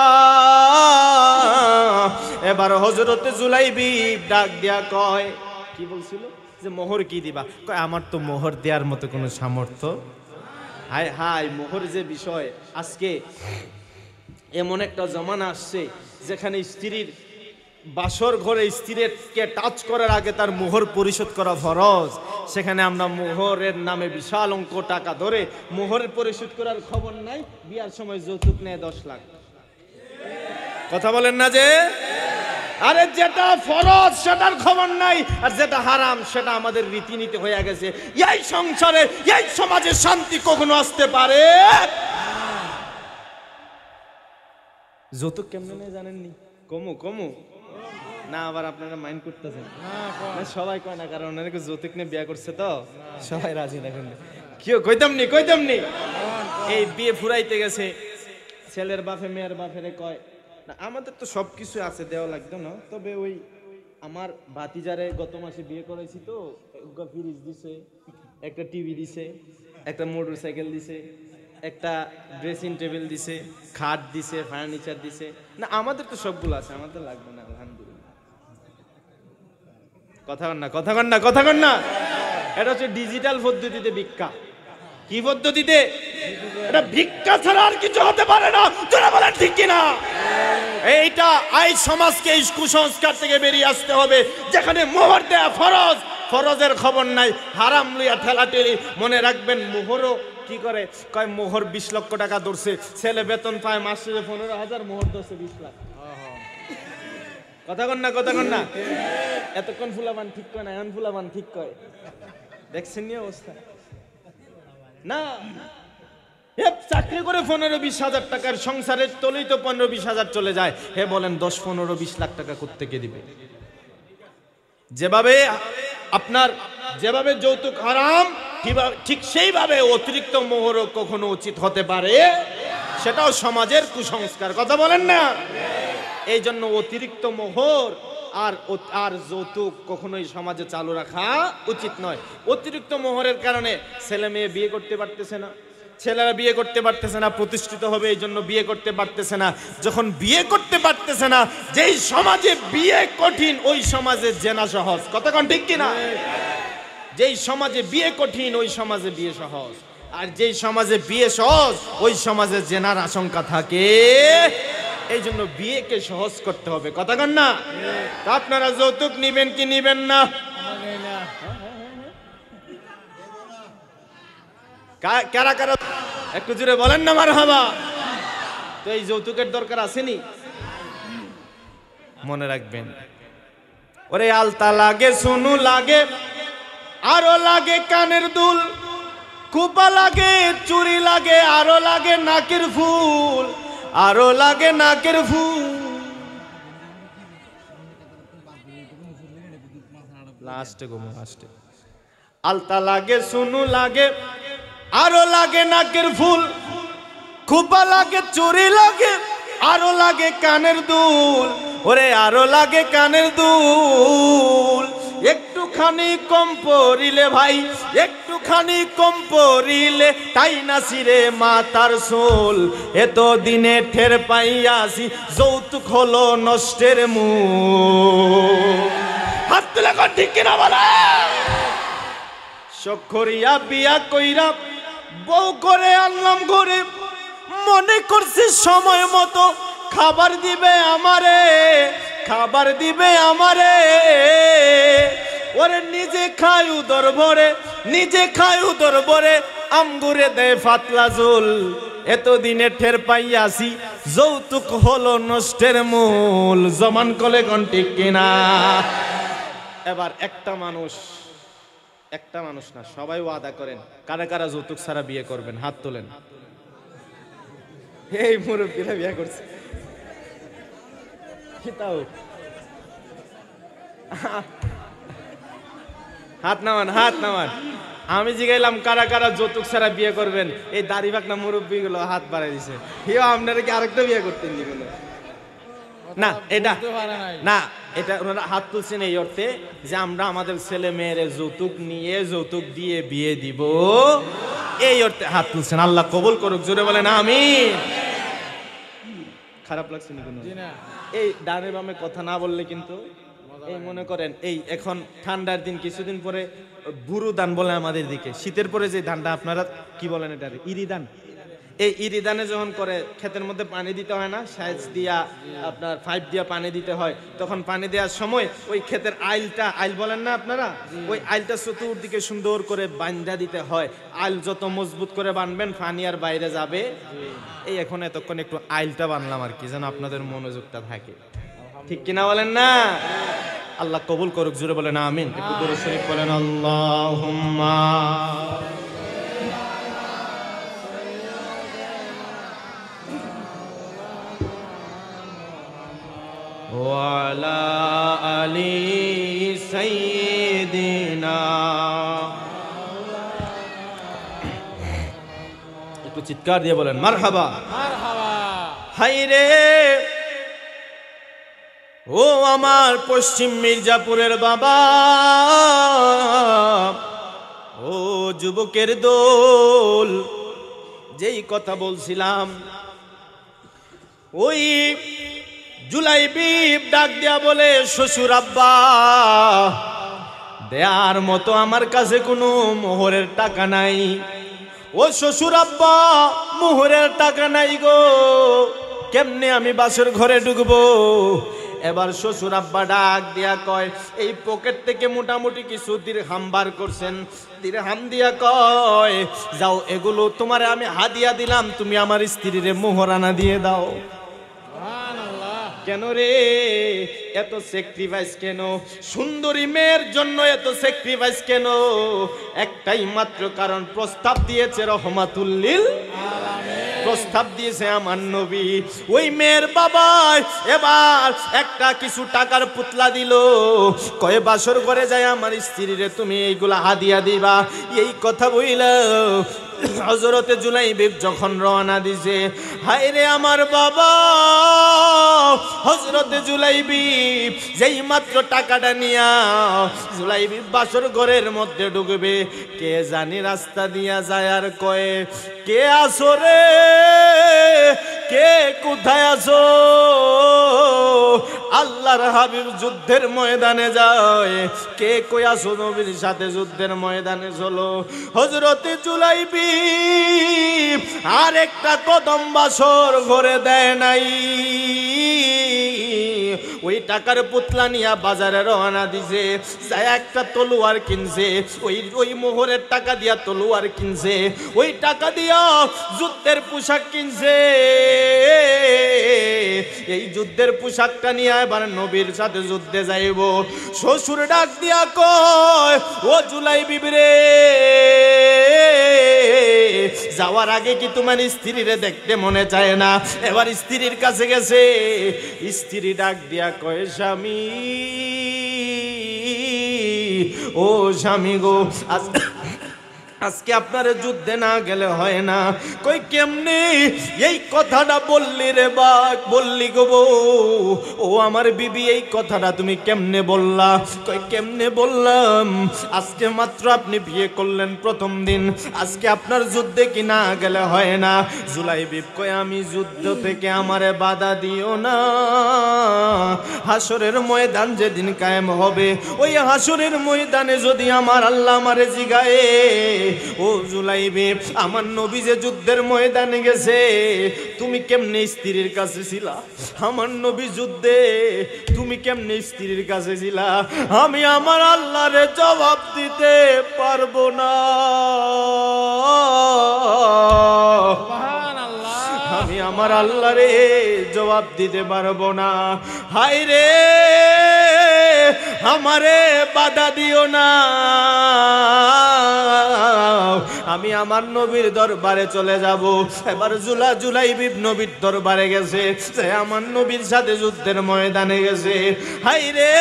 এবার হযরত জুলাইবি ডাক দিয়া কয়, কি বলছিল যে মোহর কি দিবা? কয় আমার তো মোহর দেওয়ার মতো কোনো সামর্থ্য। হায় হায়, মোহর যে বিষয়, আজকে এমন একটা জমানা আসছে যেখানে স্ত্রীর বাসর ঘরে স্ত্রীকে টাচ করার আগে তার মোহর পরিশোধ করা ফরজ, সেখানে আমরা মোহরের নামে বিশাল অঙ্ক টাকা ধরে মোহরের পরিশোধ করার খবর নাই, বিয়ার সময় যৌতুক নেয় 10 লাখ। কথা বলেন না যে? আরে যেটা ফরজ সেটার খবর নাই, আর যেটা হারাম সেটা আমাদের রীতিনীতি হয়ে গেছে। এই সংসারে এই সমাজে শান্তি কখনো আসতে পারে? যৌতুক কেমনে নেই জানেননি? কমু কমু না, আবার আপনারা মাইন্ড করতেছেন না? সবাই কয় না, কারণ অনেকে যৌতুক নিয়ে বিয়ে করছে তো সবাই রাজি দেখেন। কেউ কইতাম নি এই বিয়ে ফুরাইতে গেছে, ছেলের বাপে মেয়ের বাপেরে কয় না আমাদের তো সবকিছু আছে, দেওয়া লাগতো না, তবে ওই আমার ভাতিজারে গত মাসে বিয়ে করাইছি তো ফ্রিজ দিছে, একটা টিভি দিছে, একটা মোটরসাইকেল দিছে, একটা ড্রেসিং টেবিল দিছে, খাট দিছে, ফার্নিচার দিছে। না আমাদের তো সবগুলো আছে, আমাদের লাগবে না আলহামদুলিল্লাহ। কথা কন না। এটা হচ্ছে ডিজিটাল পদ্ধতিতে ভিক্ষা। কি পদ্ধতিতে? এটা ভিক্ষা ছাড়া আর কিছু হতে পারে না। তোরা বলেন ঠিক কিনা? এইটা এই সমাজকে এই কুসংস্কার থেকে বেরিয়ে আসতে হবে, যেখানে মোহর দেয়া ফরজ, ফরজের খবর নাই, হারাম লইয়া ঠেলাঠেলি। মনে রাখবেন মোহরও কি করে, কয় মোহর 20 লক্ষ টাকা ধরছে, ছেলে বেতন পায় মাসে 15,000, মোহর ধরছে 20 লাখ। কথা কন না। এতক্ষণ ফুলাবান ঠিক কয় না, এখন ফুলাবান ঠিক কয়। দেখছেন নি অবস্থা? না চাকরি করে 15-20 হাজার টাকার সংসারের তলেই তো 15-20 হাজার চলে যায়। হে বলেন 10-15-20 লাখ টাকা কোত্থেকে দিবে? যেভাবে যৌতুক হারাম, ঠিক সেইভাবে অতিরিক্ত মোহরও কখনো উচিত হতে পারে, সেটাও সমাজের কুসংস্কার। কথা বলেন না? এই জন্য অতিরিক্ত মোহর আর যৌতুক কখনোই সমাজে চালু রাখা উচিত নয়। অতিরিক্ত মোহরের কারণে ছেলে মেয়ে বিয়ে করতে পারতেছে না, ছেলেরা বিয়ে করতে পারতেছে না, প্রতিষ্ঠিত হবে এই জন্য বিয়ে করতে পারতেছে না। যখন বিয়ে করতে পারতেছে না, যেই সমাজে বিয়ে কঠিন ওই সমাজে জেনা সহজ। কথা কোন ঠিক কিনা? যেই সমাজে বিয়ে কঠিন ওই সমাজে বিয়ে সহজ, আর যেই সমাজে বিয়ে সহজ ওই সমাজে জেনার আশঙ্কা থাকে। এই জন্য বিয়েকে সহজ করতে হবে। কথা কন না? আপনারা যৌতুক নিবেন কি নিবেন না? কারা কারা একটু জোরে বলেন না মারহাবা। তো এই যৌতুকের দরকার আসেনি? মনে রাখবেন, ওরে আলতা লাগে, সুনু লাগে, আরো লাগে কানের দুল, কুপা লাগে, চুরি লাগে, আরো লাগে নাকের ফুল, আরো লাগে নাকের ফুল। লাস্টে আলতা লাগে, সুনু লাগে, আরো লাগে নাকের ফুল, খুপা লাগে, চুরি লাগে, আরো লাগে কানের দুল। ওরে আরো লাগে কানের দুল, একটুখানি কম পড়িলে ভাই, একটুখানি কম পড়িলে তাই নাসিরে মাতার সোল। এত দিনে ঠের পাইয়াছি যৌতুক হলো নষ্টের মূল। হাত তুলে কর ঠিক কিনা বলে। শখ করিয়া বিয়া কইরা বউ করে আনলাম ঘরে, মনে করছি সময় মতো খাবার দিবে আমারে, খাবার দিবে আমারে। ওরে নিজে খায় উদর ভরে, নিজে খায় উদর ভরে, আমগুরে দেয় ফাতলা ঝোল। এতদিনে ঠের পাইয়াছি যৌতুক হলো নষ্টের মূল। জমান কলে কোন ঠিক কিনা। এবার একটা মানুষ না, সবাই ওয়াদা করেন কারা কারা যৌতুক ছাড়া বিয়ে করবেন, হাত তোলেন। এই মুরব্বীরা বিয়ে করছে, হাত নামান, হাত নামান। আমি জিগাইলাম কারা কারা যৌতুক ছাড়া বিয়ে করবেন, এই দাড়ি বাকনা মুরব্বী গুলো হাত বাড়াই দিছে। হিও আপনারা কি আরেকটা বিয়ে করতেন জীবনে? না, এটা না, এটা ওনারা হাত তুলছেন এই অর্থে যে আমরা আমাদের ছেলে মেয়ের যৌতুক নিয়ে যৌতুক দিয়ে বিয়ে দিব, এই অর্থে হাত তুলছেন। আল্লাহ কবুল করুক, জোরে বলেন আমিন। খারাপ লাগছে না কোনো? এই ডানে বামে কথা না বললে কিন্তু এই মনে করেন এই এখন ঠান্ডার দিন, কিছুদিন পরে বুরু ধান বলে আমাদের দিকে, শীতের পরে যে ধানটা আপনারা কি বলেন এটা, ইরি ধান। এই ইরি ধানে যখন করে ক্ষেতের মধ্যে পানি দিতে হয় না, সাইজ দিয়া আপনার পাইপ দিয়া পানি দিতে হয়, তখন পানি দেওয়ার সময় ওই ক্ষেতের আইলটা, আইল বলেন না আপনারা, ওই আইলটা চতুর্দিকে সুন্দর করে বান্ধা দিতে হয়। আইল যত মজবুত করে বানবেন পানি আর বাইরে যাবে। এই এখন এতক্ষণ একটু আইলটা বানলাম আর কি, যেন আপনাদের মনোযোগটা থাকে, ঠিক কিনা বলেন না? আল্লাহ কবুল করুক, জোরে বলেন আমিন। একটু দরুদ শরীফ বলেন, আল্লাহুম্মা ওয়ালা আলি সাইয়্যিদিনা। একটু চিৎকার দিয়ে বলেন মারহাবা, মারহাবা। হাইরে ও আমার পশ্চিম মির্জাপুরের বাবা, ও যুবকের দোল, যেই কথা বলছিলাম ওই জুলাইবি ডাক দিয়া বলে, শ্বশুর আব্বা দেয়ার মতো আমার কাছে কোনো মোহরের টাকা নাই। ও শ্বশুর আব্বা মোহরের টাকা নাই গো, কেমনে আমি বাসর ঘরে ঢুকবো? এবার শ্বশুর আব্বা ডাক দিয়া কয়, এই পকেট থেকে মোটামুটি কিছু দিরহাম বার করছেন, দিরহাম দিয়া কয়, যাও এগুলো তোমারে আমি হাদিয়া দিলাম, তুমি আমার স্ত্রীর মোহরানা দিয়ে দাও। কেন রে এত স্যাক্রিফাইস কেন? সুন্দরী মেয়ের জন্য এত স্যাক্রিফাইস কেন? একটাই মাত্র কারণ, প্রস্তাব দিয়েছে রহমাতুল লিল আলামিন, প্রস্তাব দিয়েছে আমার নবী। ওই মেয়ের বাবা এবার একটা কিছু টাকার পুতলা দিল, কয়ে বাসর ঘরে যায় আমার স্ত্রীরে তুমি এইগুলা হাদিয়া দিবা। এই কথা বইলা হযরতে জুলাইবি যখন রওনা দিছে, হায় রে আমার বাবা, হযরতে জুলাইবি যেই মাত্র টাকাটা নিয়া জুলাইবি বাসর ঘরের মধ্যে ঢুকবে, কে জানি রাস্তা দিয়া যায় আর কয়ে, কে আসো রে, কে কোথায় আসো? আল্লাহর হাবিব যুদ্ধের ময়দানে যায়, কে কই আসো? নবীর সাথে যুদ্ধের ময়দানে চলো। হযরতে জুলাইবি আর একটা কদম বাসর ঘরে দেয় নাই, ওই টাকার পুতলা নিয়া বাজারে রওনা দিছে, যায় একটা তলোয়ার কিনছে, ওই মোহরের টাকা দিয়া তলোয়ার কিনছে, ওই টাকা দিয়া যুদ্ধের পোশাক কিনছে। এই যুদ্ধের পোশাকটা নিয়ে এবার নবীর সাথে যুদ্ধে যাইব। শ্বশুর ডাক দিয়া কয়, ও জুলাইবি রে, যাওয়ার আগে কি তোমার স্ত্রীরে দেখতে মনে চায় না? এবার স্ত্রীর কাছে গেছে, স্ত্রী ডাক দিয়া কয়, স্বামী ও স্বামী গো, আজকে আপনারে যুদ্ধে না গেলে হয় না। কই কেমনে এই কথাটা বললি রে বা, বললি গো বউ, ও আমার বিবি এই কথাটা তুমি কেমনে বললা? কই কেমনে বললাম, আজকে মাত্র আপনি বিয়ে করলেন প্রথম দিন, আজকে আপনার যুদ্ধে কি না গেলে হয় না? জুলাইবিব কই আমি যুদ্ধ থেকে আমারে বাধা দিও না। হাসরের ময়দান যেদিন কায়েম হবে, ওই হাসরের ময়দানে যদি আমার আল্লাহ আমারে জিগায়ে, ও জুলাইবিব আমার নবী যে যুদ্ধের ময়দানে গেছে, তুমি কেমনে স্ত্রীর কাছে ছিলা? আমার নবী যুদ্ধে তুমি কেমনে স্ত্রীর কাছে ছিলা? আমি আমার আল্লাহরে জবাব দিতে পারবো না। আমি আমার আল্লাহরে জবাব দিতে পারবো না। হায় রে আমারে বাধা দিও না। আমি আমার নবীর দরবারে চলে যাব। এবার জুলাইবিব নবীর দরবারে গেছে, সে আমার নবীর সাথে যুদ্ধের ময়দানে গেছে। হায় রে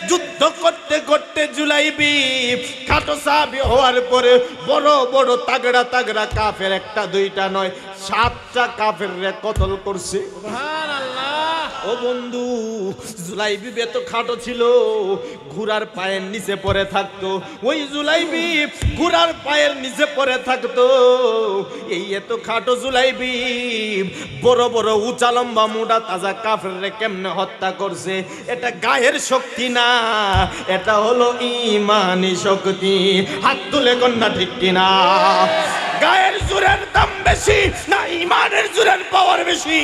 যুদ্ধ করতে করতে জুলাইবিব খাটো সাহাবী হওয়ার পরে বড় বড় তাগড়া তাগড়া কাফের, একটা দুইটা নয় 7টা কাফেররে কতল করছে। সুবহানাল্লাহ। ও বন্ধু, জুলাইবিব এত খাটো ছিল, ঘোড়ার পায়ের নিচে পড়ে থাকতো। ওই জুলাইবিব ঘোড়ার পায়ের নিচে পড়ে থাকতো। এই এত খাটো জুলাইবিব বড় বড় উঁচা লম্বা মোটা তাজা কাফেররে কেমনে হত্যা করছে? এটা গায়ের শক্তি না, এটা হলো ঈমানি শক্তি। হাত তুলে কন্যা ঠিক কিনা? গায়ের জোরের দাম বেশি না ঈমানের জোরের পাওয়ার বেশি?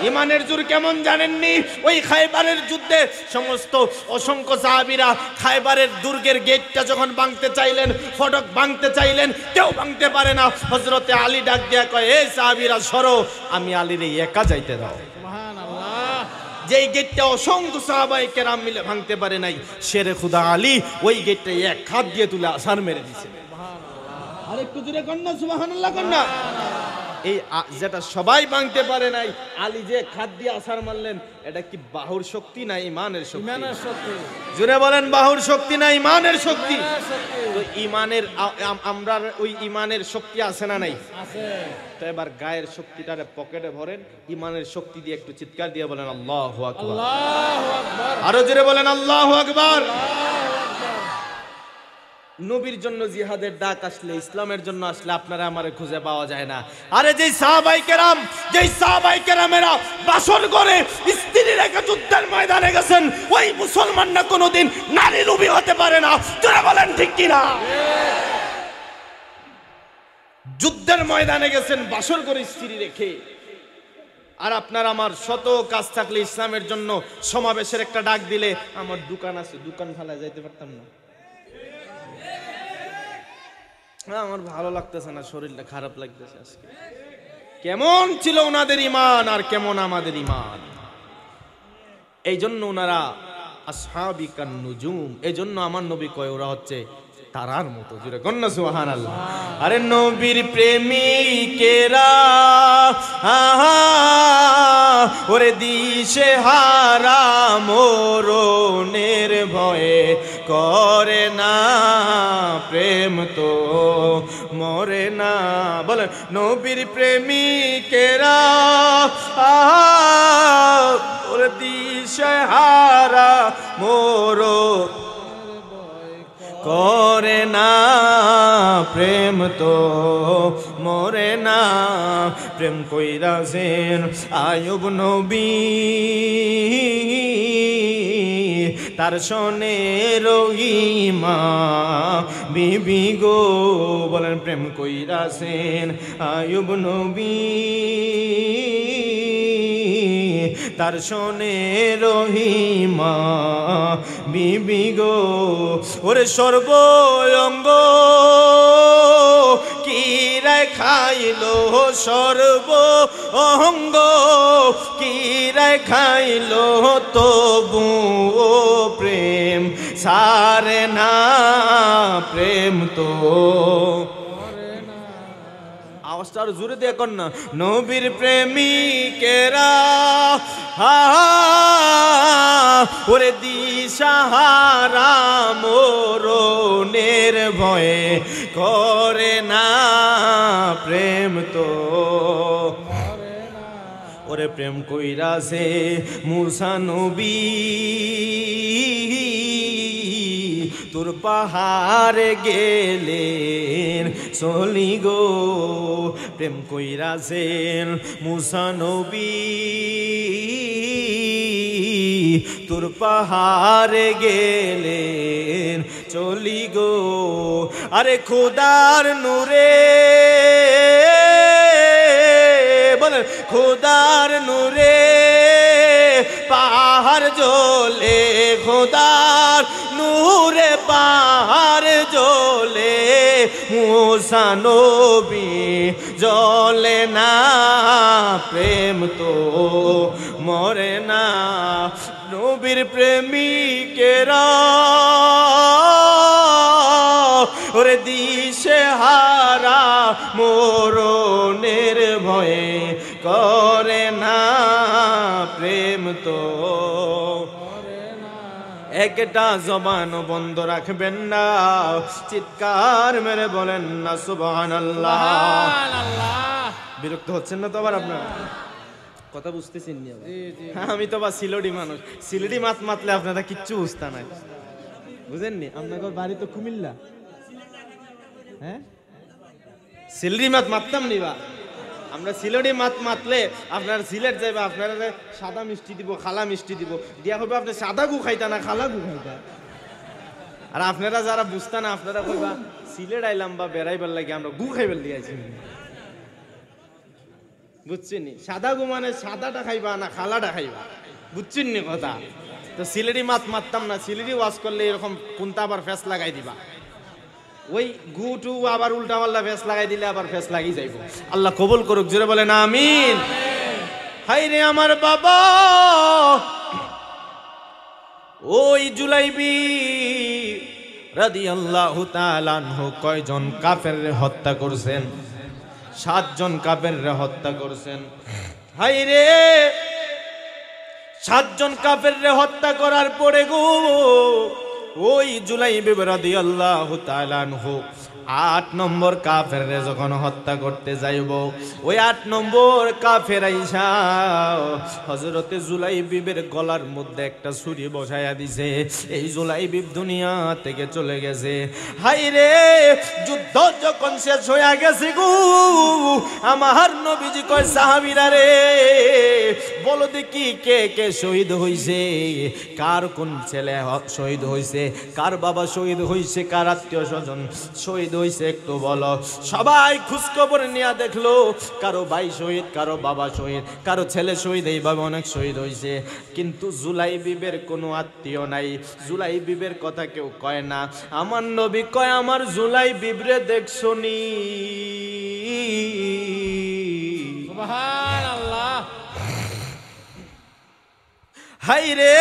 ইমানের জোর কেমন জানেননি? ওই খায়বারের যুদ্ধে সমস্ত অসংখ্য সাহাবীরা খায়বারের দুর্গের গেটটা যখন ভাঙতে চাইলেন, ফটক ভাঙতে চাইলেন, কেউ ভাঙতে পারে না। হযরতে আলী ডাক দিয়া কয়, এই সাহাবীরা সরো, আমি আলীর একা যাইতে দাও। সুবহানাল্লাহ। যেই গেটটা অসংখ্য সাহাবায়ে কেরাম মিলে ভাঙতে পারে নাই, শেরে খুদা আলী ওই গেটটা এক হাত দিয়ে তুলে আছাড় মেরে দিয়েছে। সুবহানাল্লাহ। আরেকটু জোরে কন্যা সুবহানাল্লাহ কন্যা। এই যেটা সবাই ভাঙতে পারে নাই, আলী যে খাদ দিয়ে আছাড় মারলেন, এটা কি বাহুর শক্তি না ঈমানের শক্তি? ঈমানের শক্তি। জোরে বলেন, বাহুর শক্তি না ঈমানের শক্তি? তো ঈমানের আমরা ওই ঈমানের শক্তি আছে না নাই? আছে। তো এবার গায়ের শক্তিটারে পকেটে ভরেন, ঈমানের শক্তি দিয়ে একটু চিৎকার দিয়ে বলেন আল্লাহু আকবার। আল্লাহু আকবার। আরো জোরে বলেন আল্লাহু আকবার। নবীর জন্য জিহাদের ডাক আসলে, ইসলামের জন্য আসলে আপনারা আমারে খুঁজে পাওয়া যায় না। আরে যেই সাহাবায়ে কেরামেরা বাসর করে স্ত্রী রেখে যুদ্ধের ময়দানে গেছেন, ওই মুসলমানরা কোনোদিন নারী লোভী হতে পারে না। তোরা বলেন ঠিক কিনা? যুদ্ধের ময়দানে গেছেন বাসর করে স্ত্রী রেখে। আর আপনার আমার শত কাজ থাকলে ইসলামের জন্য সমাবেশের একটা ডাক দিলে, আমার দোকান আছে, দোকান ফালায় যাইতে পারতাম না। আমার ভালো লাগতেছে না, শরীরটা খারাপ লাগতেছে আজকে। কেমন ছিল ওনাদের ঈমান আর কেমন আমাদের ঈমান। এই জন্য ওনারা আসহাবিকান নুজুম। এই জন্য আমার নবী কয় ওরা হচ্ছে তারার মতো। জুড়ে কন্যা সুবহানাল্লাহ। আরে নবীর প্রেমিকেরা ওরে দিশে হারা মরণের ভয়ে করে না প্রেম তো মরে না। বলে নবীর প্রেমিকেরা ওরে দিশে হারা মরণ করে না প্রেম তো মরে না। প্রেম কইরাছেন আয়ুব নবী, তার শোনে রহিমা বিবি গো। বলেন প্রেম কইরাছেন আয়ুব নবী, তার শোনে রহিমা বিবি গো। ওরে সর্বঙ্গ কিরায় খাইলো, সর্ব অঙ্গ কিরায় খাইলো, তবু প্রেম সারে না প্রেম তো। আওয়াজ আওয়াজটা আর জোরে দিয়ে কর না। নবীর প্রেমিকেরা ওরে দিশাহারা মরণের ভয়ে করে না প্রেম তো ওরে প্রেম কইরাছে মুসা নবী তোর পাহাড়ে গেলেন চলি গো প্রেম কইরাছেন মুসা নবী তোর পাহাড়ে গেলেন চলি গো আরে খোদার নূরে বলেন খোদার নূরে পাহাড় জ্বলে খোদার নূরে পাহাড় জ্বলে মুসা নবী জ্বলে না প্রেম তো মরে না নবীর প্রেমিকেরা ওরে দিশে হারা মরণের ভয়ে করে না প্রেম তো একটা জবান বন্ধ রাখবেন না চিৎকার মেরে বলেন না সুবহানাল্লাহ। বিরক্ত হচ্ছেন না তো আবার আপনারা কথা বুঝতেছেন নি? আমি তো বা সিলেটি মানুষ, সিলেটি মাত মাতলে আপনারা কিচ্ছু বুঝতে নাই, বুঝেননি? আপনাদের বাড়ি তো কুমিল্লা, হ্যাঁ সিলেটি মাত মাততাম নি বা আমরা সিলেটি মাত মাতলে আপনার সিলেট যাইবা আপনারা সাদা মিষ্টি দিব খালা মিষ্টি দিব দিয়া কইবা আপনি সাদা গু খাইতা না খালা গু খাইতা। আর আপনারা যারা বুঝতা না আপনারা কইবা সিলেট আইলাম বা বেড়াইবার লাগে আমরা গু খাইবার দিয়েছি, বুঝছেন? সাদা গু মানে সাদাটা খাইবা না খালাটা খাইবা, বুঝছেন নি কথা? তো সিলেটি মাত মারতাম না, সিলেটি ওয়াজ করলে এরকম কোনটা আবার ফেস লাগাই দিবা, ওই গু টু আবার উল্টা পাল্লা ফেস লাগাই দিলে আবার ফেস লাগি যাইব। আল্লাহ কবুল করুক, জোরে বলেন আমিন। হাই রে আমার বাবা, ওই জুলাইবি রাদিয়াল্লাহু তাআলা আনহু কয়জন কাফেররে হত্যা করছেন? 7 জন কাফেররে হত্যা করছেন। হাই রে 7 জন কাফেররে হত্যা করার পরে গো ওই জুলাইবি রাদিয়াল্লাহু তাআলা আনহু 8 নম্বর কাফেররে যখন হত্যা করতে যাইব, ওই 8 নম্বর কাফের আইসা হযরতে জুলাইবিবের গলার মধ্যে একটা ছুরি বসায়া দিছে। এই জুলাইবিব দুনিয়া থেকে চলে গেছে। হাই রে যুদ্ধ যখন শেষ হয়ে গেছে গো, আমার নবীজি কয় সাহাবীরা রে বলো দেখি কে কে শহীদ হইছে, কার কোন ছেলে শহীদ হইছে, কার বাবা শহীদ হইছে, কার আত্মীয় স্বজন শহীদ হইছে একটু বলো। সবাই খোঁজ খবর নিয়ে দেখলো কারো ভাই শহীদ, কারো বাবা শহীদ, কারো ছেলে শহীদ, এইভাবে অনেক শহীদ হইছে। কিন্তু জুলাইবিবের কোনো আত্মীয় নাই, জুলাইবিবের কথা কেউ কয় না। আমার নবী কয় আমার জুলাইবিবরে দেখছনি? সুবহানাল্লাহ। হাই রে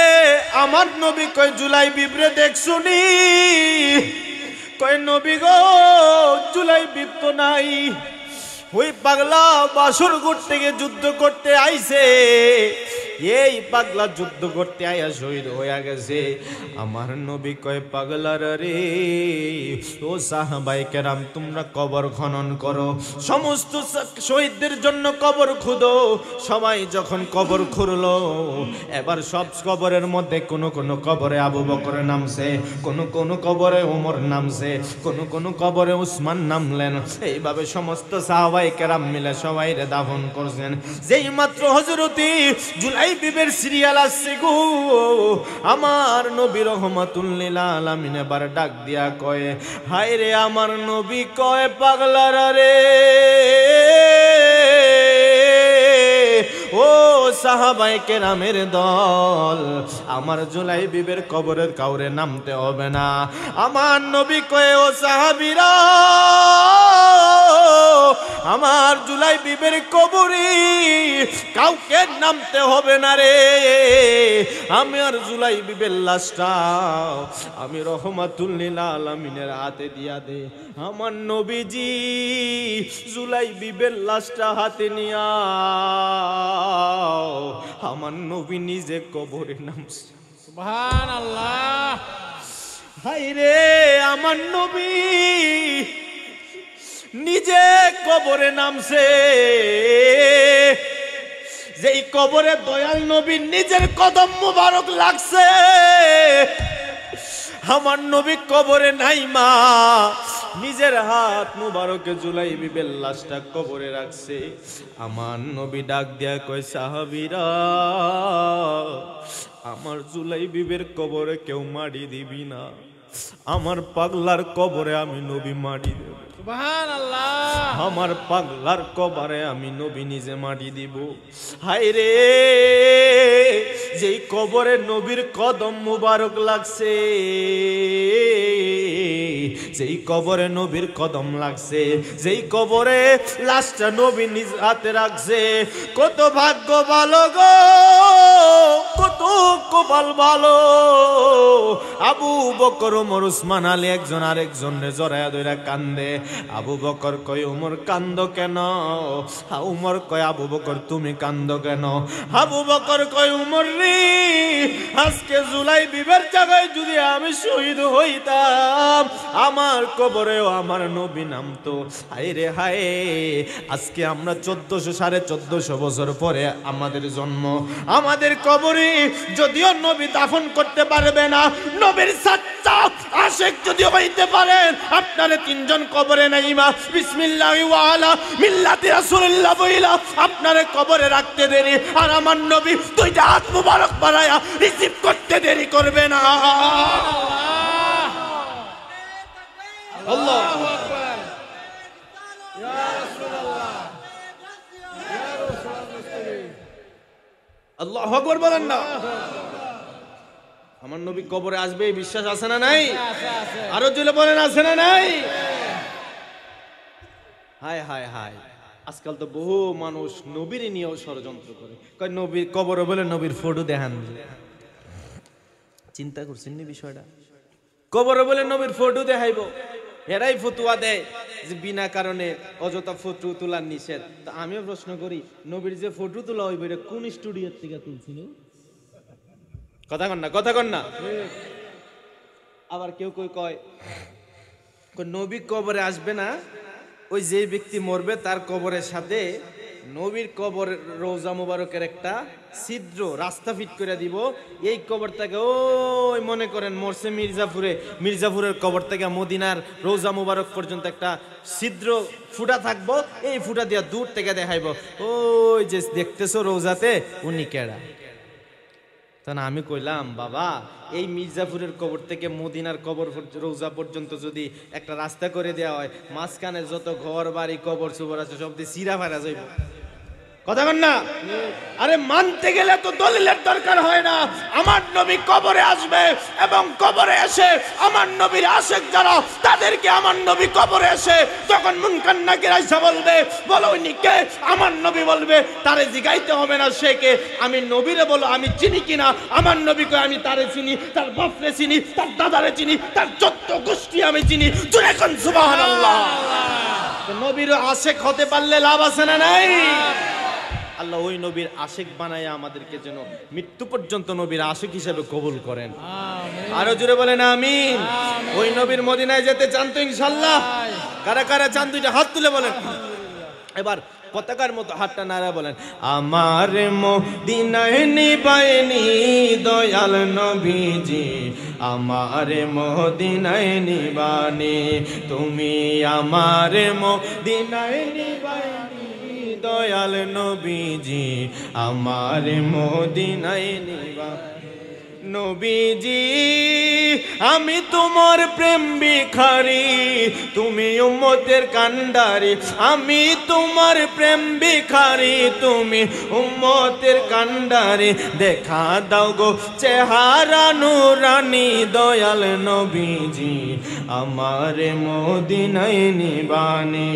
আমার নবী কয় জুলাইবিবরে দেখছনি? কয় নবী গো জুলাইবিব তো নাই, ওই পাগলা বাসরঘাট থেকে যুদ্ধ করতে আইছে, এই পাগলা যুদ্ধ করতে আয়া শহীদ হইয়া গেছে। আমার নবী কয় পাগলার রে ও সাহাবায়ে কেরাম তোমরা কবর খনন করো, সমস্ত শহীদদের জন্য কবর খুঁড়ো। সবাই যখন কবর খুঁড়লো, এবার সব কবরের মধ্যে কোন কোন কবরে আবু বকর নামছে, কোন কোন কবরে ওমর নামছে, কোন কোন কবরে উসমান নামলেন। এইভাবে সমস্ত সাহাবায়ে কেরাম মিলে সবাইরে দাফন করছেন। যেই মাত্র হযরতি জুলাইবিবের সিরিয়াল আসছে গো, আমার নবী রহমাতুল লিল আলামিন এবার ডাক দিয়া কয় হায় রে আমার নবী কয় পাগলারা রে ও সাহাবায়ে কেরামের দল, আমার জুলাইবিবের কবরের কাউরে নামতে হবে না। আমার নবী কয় ও সাহাবীরা আমার জুলাইবিবের কবরে কাউকে নামতে হবে না রে। আমি আর জুলাই বিবের লাশটা আমি রহমাতুল লিল আলামিনের হাতে দিয়া দে। আমার নবীজি জুলাই বিবের লাশটা হাতে নিয়া আমার নবী নিজে কবরে নামছে। সুবহানাল্লাহ। হায় রে আমার নবী নিজে কবরে নামছে। যেই কবরে দয়াল নবী নিজের কদম মুবারক লাগছে, আমার নবী কবরে নাই মা নিজের হাত মুবারকে জুলাই বিবের লাশটা কবরে রাখছে। আমার নবী ডাক দিয়া কয় সাহাবীরা, আমার জুলাই বিবের কবরে কেউ মাটি দিবি না, আমার পাগলার কবরে আমি নবী মাটি দেব। সুবহানাল্লাহ। আমার পাগলার কবরে আমি নবী নিজে মাটি দিব। হায় রে যেই কবরে নবীর কদম মুবারক লাগছে, যেই কবরে নবীর কদম লাগছে, যেই কবরে লাশটা নবী নিজ হাতে রাখছে, কত ভাগ্য ভালো গো, কত কপাল ভালো। আবু বকর ওমর উসমান আলী একজন আরেকজনে জড়ায়া ধইরা কান্দে। আবু বকর কয় ওমর কান্দো কেন? উমর কয় আবু বকর তুমি কান্দো কেন? আবু বকর কয় উমর রে, আজকে জুলাই বিবের জায়গায় যদি আমি শহীদ হইতাম, আমার কবরেও আমার নবী নামতো। হায় রে হায়, আজকে আমরা 1400-1450 বছর পরে আমাদের জন্ম, আমাদের কবরে যদিও নবী দাফন করতে পারবে না, নবীর সাচ্চা আশিক যদি হইতে পারেন, আপনারে 3 জন কবরে নাইমা বিসমিল্লাহি ওয়া আলা মিল্লাতি রাসূলুল্লাহ বইলা আপনারে কবরে রাখতে দেরি, আর আমার নবী 2টা হাত মুবারক বাড়ায়া রিসিভ করতে দেরি করবে না। আল্লাহু আকবার। ইয়া রাসূলুল্লাহ, ইয়া রাসূলুল্লাহ, আল্লাহু আকবার বলেন না। আমার নবী কবরে আসবে এই বিশ্বাস আছে না নাই? আরো জোরে বলেন আছে না নাই? হায় হায় হায়, আজকাল তো বহু মানুষ নবীর নিয়েও ষড়যন্ত্র করে, কয় নবীর কবরে বলে নবীর ফটো দেখান। চিন্তা করছেন নি বিষয়টা? কবরে বলে নবীর ফটো দেখাইব, এরাই ফতুয়া দেয় যে বিনা কারণে অযথা ফটো তোলার নিষেধ। তা আমিও প্রশ্ন করি, নবীর যে ফটো তোলা হইব এটা কোন স্টুডিওর থেকে তুলছিল? কথা কন না, কথা কন না। আবার কেউ কেউ কয় নবী কবরে আসবে না, ওই যে ব্যক্তি মরবে তার কবরের সাথে নবীর কবর রওজা মুবারকের একটা ছিদ্র রাস্তা ফিট করে দিব। এই কবর থেকে ওই মনে করেন মরছে মির্জাপুরে, মির্জাপুরের কবর থেকে মদিনার রওজা মুবারক পর্যন্ত একটা ছিদ্র ফুটা থাকবো, এই ফুটা দিয়া দূর থেকে দেখাইব ওই যে দেখতেছো রওজাতে উনি কেডা। তা না, আমি কইলাম বাবা, এই মির্জাপুরের কবর থেকে মদিনার কবর রওজা পর্যন্ত যদি একটা রাস্তা করে দেওয়া হয়, মাঝখানে যত ঘর বাড়ি কবর সুবর আছে সব দিয়ে চিরা ফেরা যাইব। কথা বল না? আরে মানতে গেলে তো দলিলের দরকার হয় না। আমার নবী কবরে আসবে এবং কবরে এসে আমার নবীর আশিক যারা, তাদেরকে আমার নবী কবরে এসে যখন মুনকার নাকির আইসা বলবে, বলো উনি কে? আমার নবী বলবে তারে জিগাইতে হবে না সে কে, আমি নবীরে বলো আমি চিনি কিনা। আমার নবী কয় আমি তারে চিনি, তার বাপরে চিনি, তার দাদারে চিনি, তার 14 গোষ্ঠী আমি চিনি। জোরে কোন সুবহানাল্লাহ। নবীর আশিক হতে পারলে লাভ আছে না নাই? আল্লাহ ওই নবীর আশিক বানায় আমাদেরকে যেন মৃত্যু পর্যন্ত নবীর আশিক হিসেবে কবুল করেন। আরো জোরে বলেন আমিন। ওই নবীর মদিনায় যেতে চান তো ইনশাআল্লাহ? কারা কারা চান দুইটা হাত তুলে বলেন। এবার পতাকার মতো হাতটা নাড়া বলেন, আমার মদিনায় নিবাইনি দয়াল নবীজি, আমার মদিনায় নিবানি তুমি, আমার মদিনায় নিবাইনি দয়াল নবীজি, আমার মদিনায় নিবানি। নবীজি আমি তোমার প্রেম ভিখারি, তুমি উম্মতের কান্ডারি। আমি তোমার প্রেম ভিখারি, তুমি উম্মতের কান্ডারি। দেখা দাও গো চেহারা নুরানি দয়াল নবীজি, আমার মদিনায় নিবানি।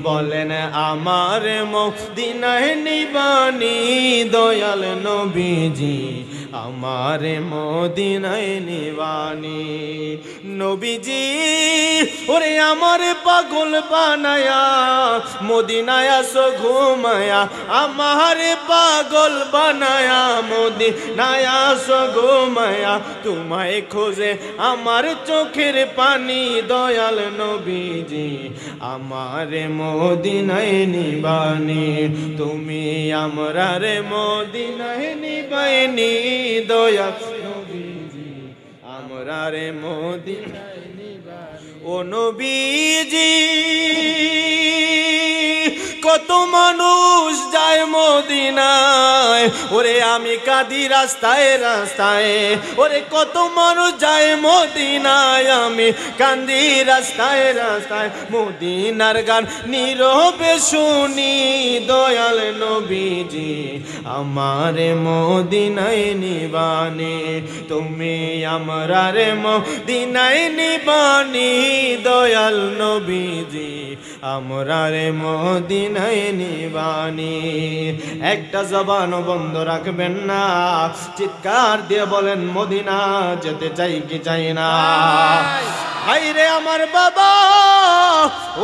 বলেন আমার মদিনায় নিবানি দয়াল নবীজি, আমার মদিনায় নিবানি। নবীজি ওরে আমার পাগল বানায়া মদিনায় আসো ঘুমায়া, আমার পাগল বানায়া মদিনায় আসো ঘুমায়া। তোমায় খোঁজে আমার চোখের পানি দয়াল নবীজি, আমার মদিনায় নিবানি। তুমি আমরার মদিনায় নিবাইনি দয়াল নবীজি, আমরার মদিনায় নিবানি। ও নবীজি কত মানুষ যায় মদিনায়, ওরে আমি কাঁদি রাস্তায় রাস্তায়। ওরে কত মানুষ যায় মদিনায়, আমি কান্দি রাস্তায় রাস্তায়। মদিনার গান নীরবে শুনি দয়াল নবীজি, আমার মদিনায় নিবানি। তুমি আমরার মদিনায় নিবানি দয়াল নবীজি, আমরার মদিনায় নিবানি। একটা জবান বন্ধ রাখবেন না, চিৎকার দিয়ে বলেন মদিনা যেতে চাই কি চাই না। হায়রে আমার বাবা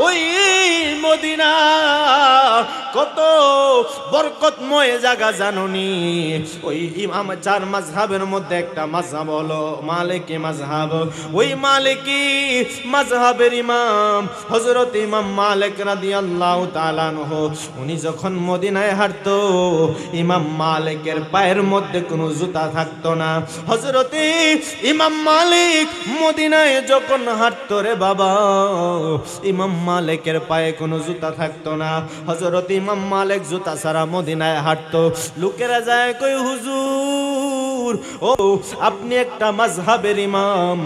ওই মদিনা কত বরকতময় জায়গা জানুনি। ওই ইমাম চার মাযহাবের মধ্যে একটা মাযহাব হলো মালিকি মাযহাব। ওই মালিকি মাযহাবের ইমাম হযরত ইমাম মালিক রাদিয়াল্লাহু তাআলা আনহু, উনি যখন মদিনায় হাঁটতো ইমাম মালিকের পায়ের মধ্যে কোনো জুতা থাকতো না। হযরত ইমাম মালিক মদিনায় যখন হাঁটতো রে বাবা, ইমাম মালিকের পায়ে কোনো জুতা থাকতো না। হযরত ইমাম মালিক জুতা ছাড়া মদিনায় হাঁটতো। লোকেরা যায় কই হুজুর ও আপনি একটা মাযহাবের ইমাম,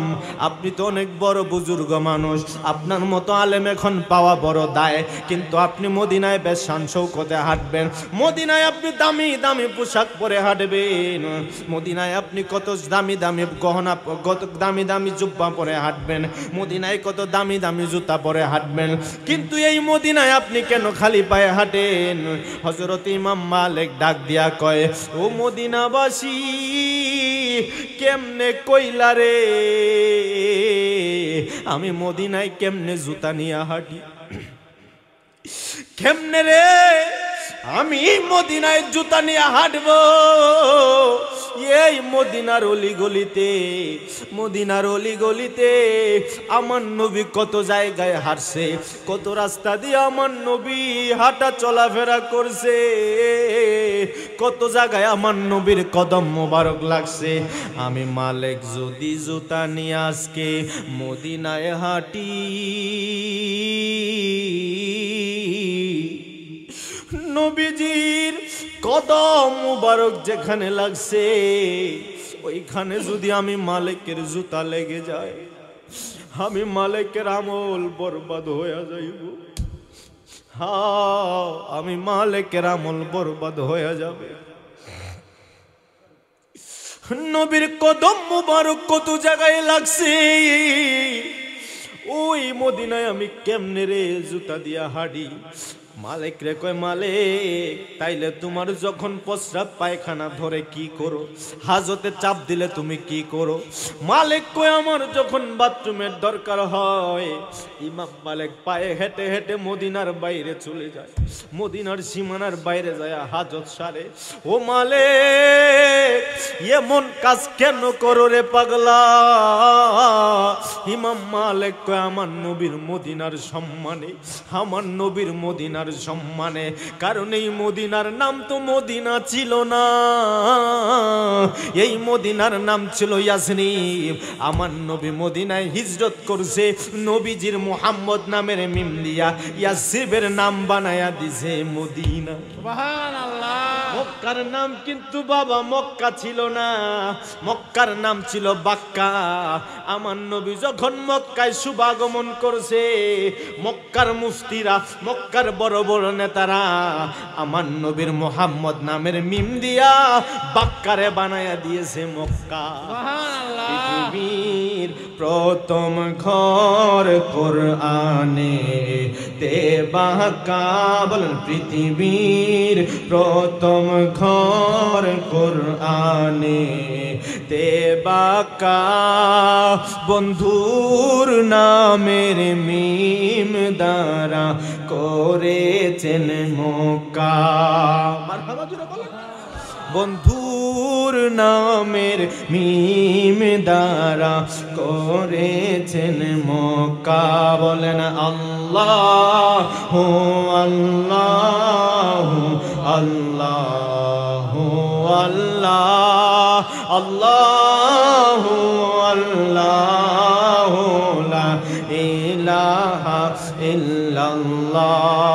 আপনি তো অনেক বড় বুজুর্গ মানুষ, আপনার মতো আলেম এখন পাওয়া বড় দায়, কিন্তু আপনি মদিনায় বেশ শান শৌকতে হাঁটবেন, মদিনায় আপনি দামি দামি পোশাক পরে হাঁটবেন, মদিনায় আপনি কত দামি দামি গহনা, কত দামি দামি জুব্বা পরে হাঁটবেন, মদিনায় কত দামি দামি জুতা পরে হাঁটবেন, কিন্তু এই মদিনায় আপনি কেন খালি পায়ে হাঁটেন? হযরত ইমাম মালিক ডাক দিয়া কয়, ও মদিনাবাসী কেমনে কইলা রে আমি মদিনায় কেমনে জুতা নিয়ে হাঁটি, কেমনে রে আমি মদিনায় জুতা নিয়ে হাঁটবো? এই মদিনার অলিগলিতে, মদিনার অলিগলিতে আমার নবী কত জায়গায় হাঁটছে, কত রাস্তা দিয়ে আমার নবী হাঁটা চলাফেরা করছে, কত জায়গায় আমার নবীর কদম মোবারক লাগছে। আমি মালিক যদি জুতা নিয়ে আজকে মদিনায় হাঁটি, নবীজির কদম মুবারক যেখানে লাগছে ওইখানে যদি আমি মালিকের জুতা লেগে যায়, আমি মালিকের আমল বরবাদ হয়ে যাইব। হ্যাঁ, আমি মালিকের আমল বরবাদ হয়ে যাবে। নবীর কদম মুবারক কত জায়গায় লাগছে, ওই মদিনায় আমি কেমনে রে জুতা দিয়া হাঁটি? মালিক রে কয়, মালিক তাইলে তোমার যখন প্রস্রাব পায়খানা ধরে কি করো, হাজতে চাপ দিলে তুমি কি করো? মালিক কয়, আমার যখন বাথরুমের দরকার হয় ইমাম মালিক পায়ে হেঁটে হেঁটে মদিনার বাইরে চলে যায়, মদিনার সীমানার বাইরে যায় হাজত সারে। ও মালিক এমন কাজ কেন করো রে পাগলা? ইমাম মালিক কয়, আমার নবীর মদিনার সম্মানে, আমার নবীর মদিনার সম্মানে, কারণ এই মদিনার নাম তো মদিনা ছিল না, এই মদিনার নাম ছিল ইয়াসরিব। আমার নবী মদিনায় হিজরত করছে, নবীজির মুহাম্মদ নামের মিম দিয়া ইয়াসরিবের নাম বানায়া দিছে মদিনা। সুবহানাল্লাহ। মক্কার নাম কিন্তু বাবা মক্কা ছিল না, মক্কার নাম ছিল বাক্কা। আমার নবী যখন মক্কায় শুভাগমন করছে, মক্কার মুফতিরা, মক্কার বড় বড় নেতারা আমার নবীর মোহাম্মদ নামের মিম দিয়া বাক্কারে বানায়া দিয়েছে মক্কা। সুবহানাল্লাহ। পৃথিবীর প্রথম ঘর কোরআনে তেবাকা, বলেন পৃথিবীর প্রথম ঘর কোরআনে তেবাকা, বন্ধুর নামের মিম দ্বারা করেছেন মক্কা। মারহাবা জোরে বলেন। বন্ধুর নামের মিম দ্বারা করেছেন মক্কা। বলেন আল্লাহ হো আল্লাহ আল্লাহ আল্লাহ আল্লাহ আল্লাহ লা ইলাহা ইল্লাল্লাহ